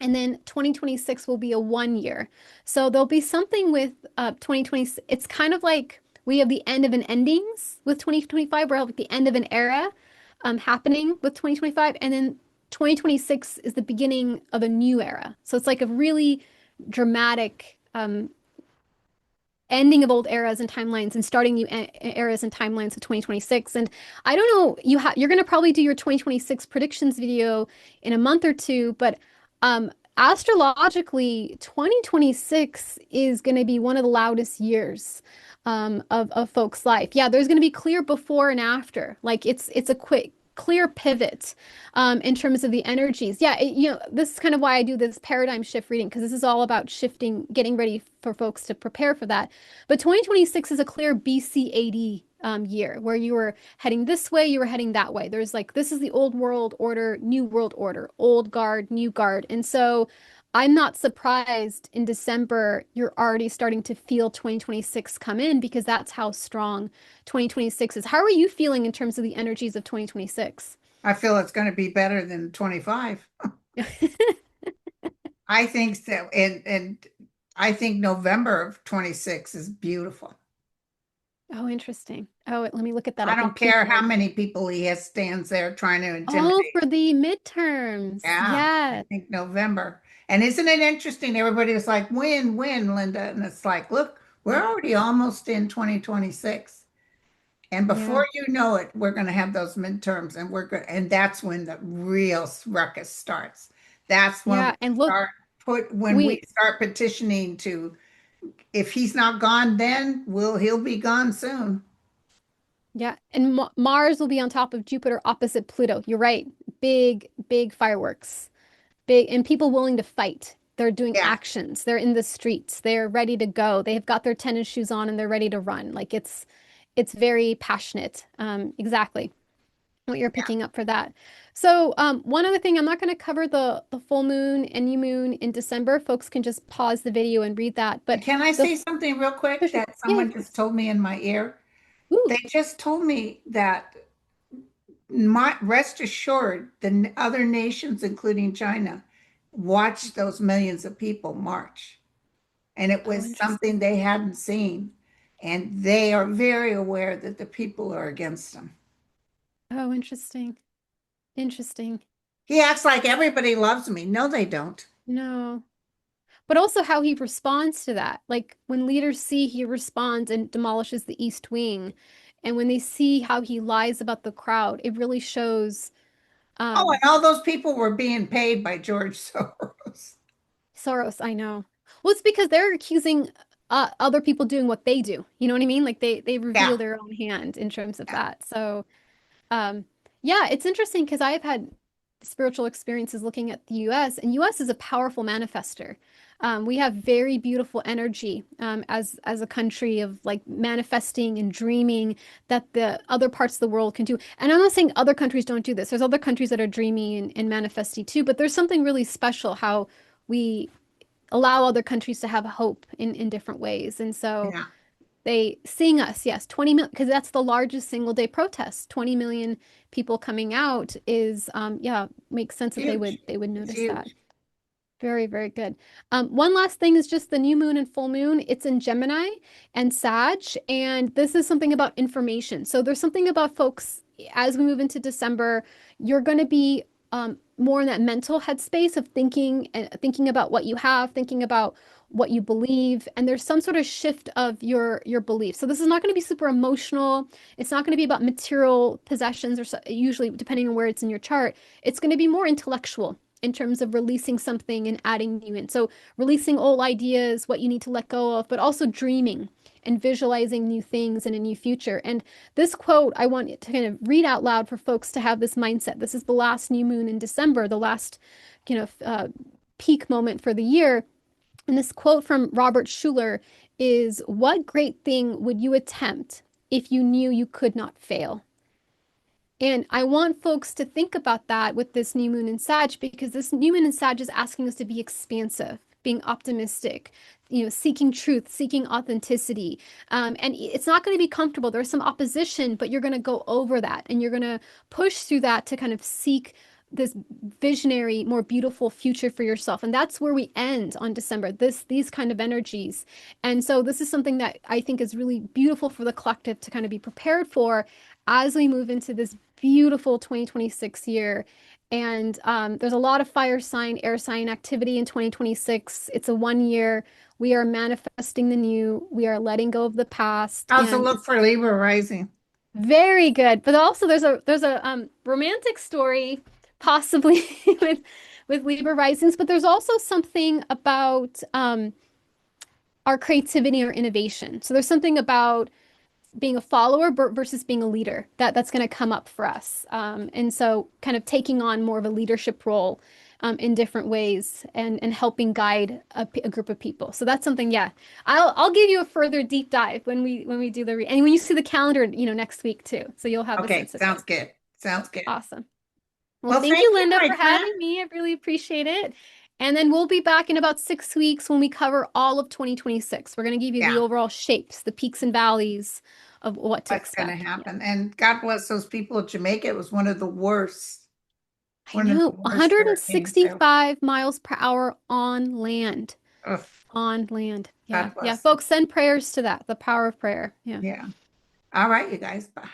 And then 2026 will be a 1 year. So there'll be something with 2020. It's kind of like we have the end of an endings with 2025. We're at the end of an era happening with 2025. And then 2026 is the beginning of a new era. So it's like a really dramatic ending of old eras and timelines and starting new eras and timelines of 2026. And I don't know, you're going to probably do your 2026 predictions video in a month or two, but astrologically, 2026 is going to be one of the loudest years of folks' life. Yeah, there's going to be clear before and after. Like it's a quick clear pivot in terms of the energies. Yeah, this is kind of why I do this paradigm shift reading because this is all about shifting, getting ready for folks to prepare for that. But 2026 is a clear BC AD year where you were heading this way, you were heading that way. There's like, this is the old world order, new world order, old guard, new guard. And so I'm not surprised in December you're already starting to feel 2026 come in because that's how strong 2026 is. How are you feeling in terms of the energies of 2026? I feel it's going to be better than 25. I think so. And I think November of 26 is beautiful. Oh, interesting. Oh, let me look at that. I I can don't peek care how right. many people he has stands there trying to Oh, intimidate. for the midterms. Yeah, I Yeah. think November. And isn't it interesting? Everybody's like, when, Linda? And it's like, look, we're already almost in 2026. And Yeah. before you know it, we're going to have those midterms and we're good. And that's when the real ruckus starts. That's when Yeah. And look, when we we start petitioning to, if he's not gone then, he'll be gone soon. yeah, and Mars will be on top of Jupiter opposite Pluto. You're right. Big, big fireworks. Big, and people willing to fight. They're doing Yeah, actions. They're in the streets. They're ready to go. They've got their tennis shoes on and they're ready to run. Like it's very passionate. Exactly what you're yeah. picking up for that. So, one other thing, I'm not going to cover the full moon and new moon in December. Folks can just pause the video and read that. But Can I the say something real quick sure, that yeah, someone just told me in my ear? ooh, They just told me that my rest assured the other nations, including China, watched those millions of people march. And it oh, was interesting. something they hadn't seen. And they are very aware that the people are against them. Oh, interesting. Interesting. He acts like everybody loves me. No, they don't. No. But also how he responds to that. Like when leaders see he responds and demolishes the East Wing, and when they see how he lies about the crowd, it really shows Oh, um and all those people were being paid by George Soros. Soros, I know. Well, it's because they're accusing other people doing what they do. You know what I mean? Like they Yeah, reveal their own hand in terms of yeah. that. So Um, yeah, it's interesting because I've had spiritual experiences looking at the US, and US is a powerful manifester. We have very beautiful energy as a country of like manifesting and dreaming that the other parts of the world can do. And I'm not saying other countries don't do this. There's other countries that are dreaming and manifesting too, but there's something really special how we allow other countries to have hope in different ways. And so Yeah. they seeing us, yes, 20 million, because that's the largest single day protest. 20 million people coming out is, yeah, makes sense that Huge. they would It's notice that. huge. Very, very good. One last thing is just the new moon and full moon. It's in Gemini and Sag, and this is something about information. So there's something about folks as we move into December, you're going to be more in that mental headspace of thinking and thinking about what you have, thinking about what you believe, and there's some sort of shift of your beliefs. So this is not going to be super emotional. It's not going to be about material possessions or so, usually depending on where it's in your chart. It's going to be more intellectual in terms of releasing something and adding new in. So releasing old ideas, what you need to let go of, but also dreaming and visualizing new things and a new future. And this quote, I want to kind of read out loud for folks to have this mindset. This is the last new moon in December, the last, you know, peak moment for the year. And this quote from Robert Schuller is, "What great thing would you attempt if you knew you could not fail?" And I want folks to think about that with this new moon in Sag, because this new moon in Sag is asking us to be expansive, being optimistic, seeking truth, seeking authenticity. And it's not going to be comfortable. There's some opposition, but you're going to go over that and you're going to push through that to kind of seek this visionary, more beautiful future for yourself. And that's where we end on December, these kind of energies. And so this is something that I think is really beautiful for the collective to kind of be prepared for as we move into this beautiful 2026 year. And there's a lot of fire sign, air sign activity in 2026. It's a 1 year. We are manifesting the new. We are letting go of the past, How's it and look it's for Libra rising? very good. But also there's a romantic story possibly with Libra risings, but there's also something about our creativity or innovation. So there's something about being a follower versus being a leader that's going to come up for us. And so kind of taking on more of a leadership role in different ways and helping guide a group of people. So that's something, yeah. I'll give you a further deep dive when we do and when you see the calendar, next week too. So you'll have a Okay, sense of it. sounds good. Sounds good. Awesome. Well, Well, thank thank you, you, Linda, my for friend. having me. I really appreciate it. And then we'll be back in about 6 weeks when we cover all of 2026. We're going to give you the Yeah, overall shapes, the peaks and valleys of what to what's going to expect. Yeah. happen? And God bless those people of Jamaica. It was I one of the know, worst hurricanes. So, 165 miles per hour on land. ugh, On land. Yeah. God Yeah. bless them. Folks, send prayers to that. The power of prayer. Yeah. Yeah. All right, you guys. Bye.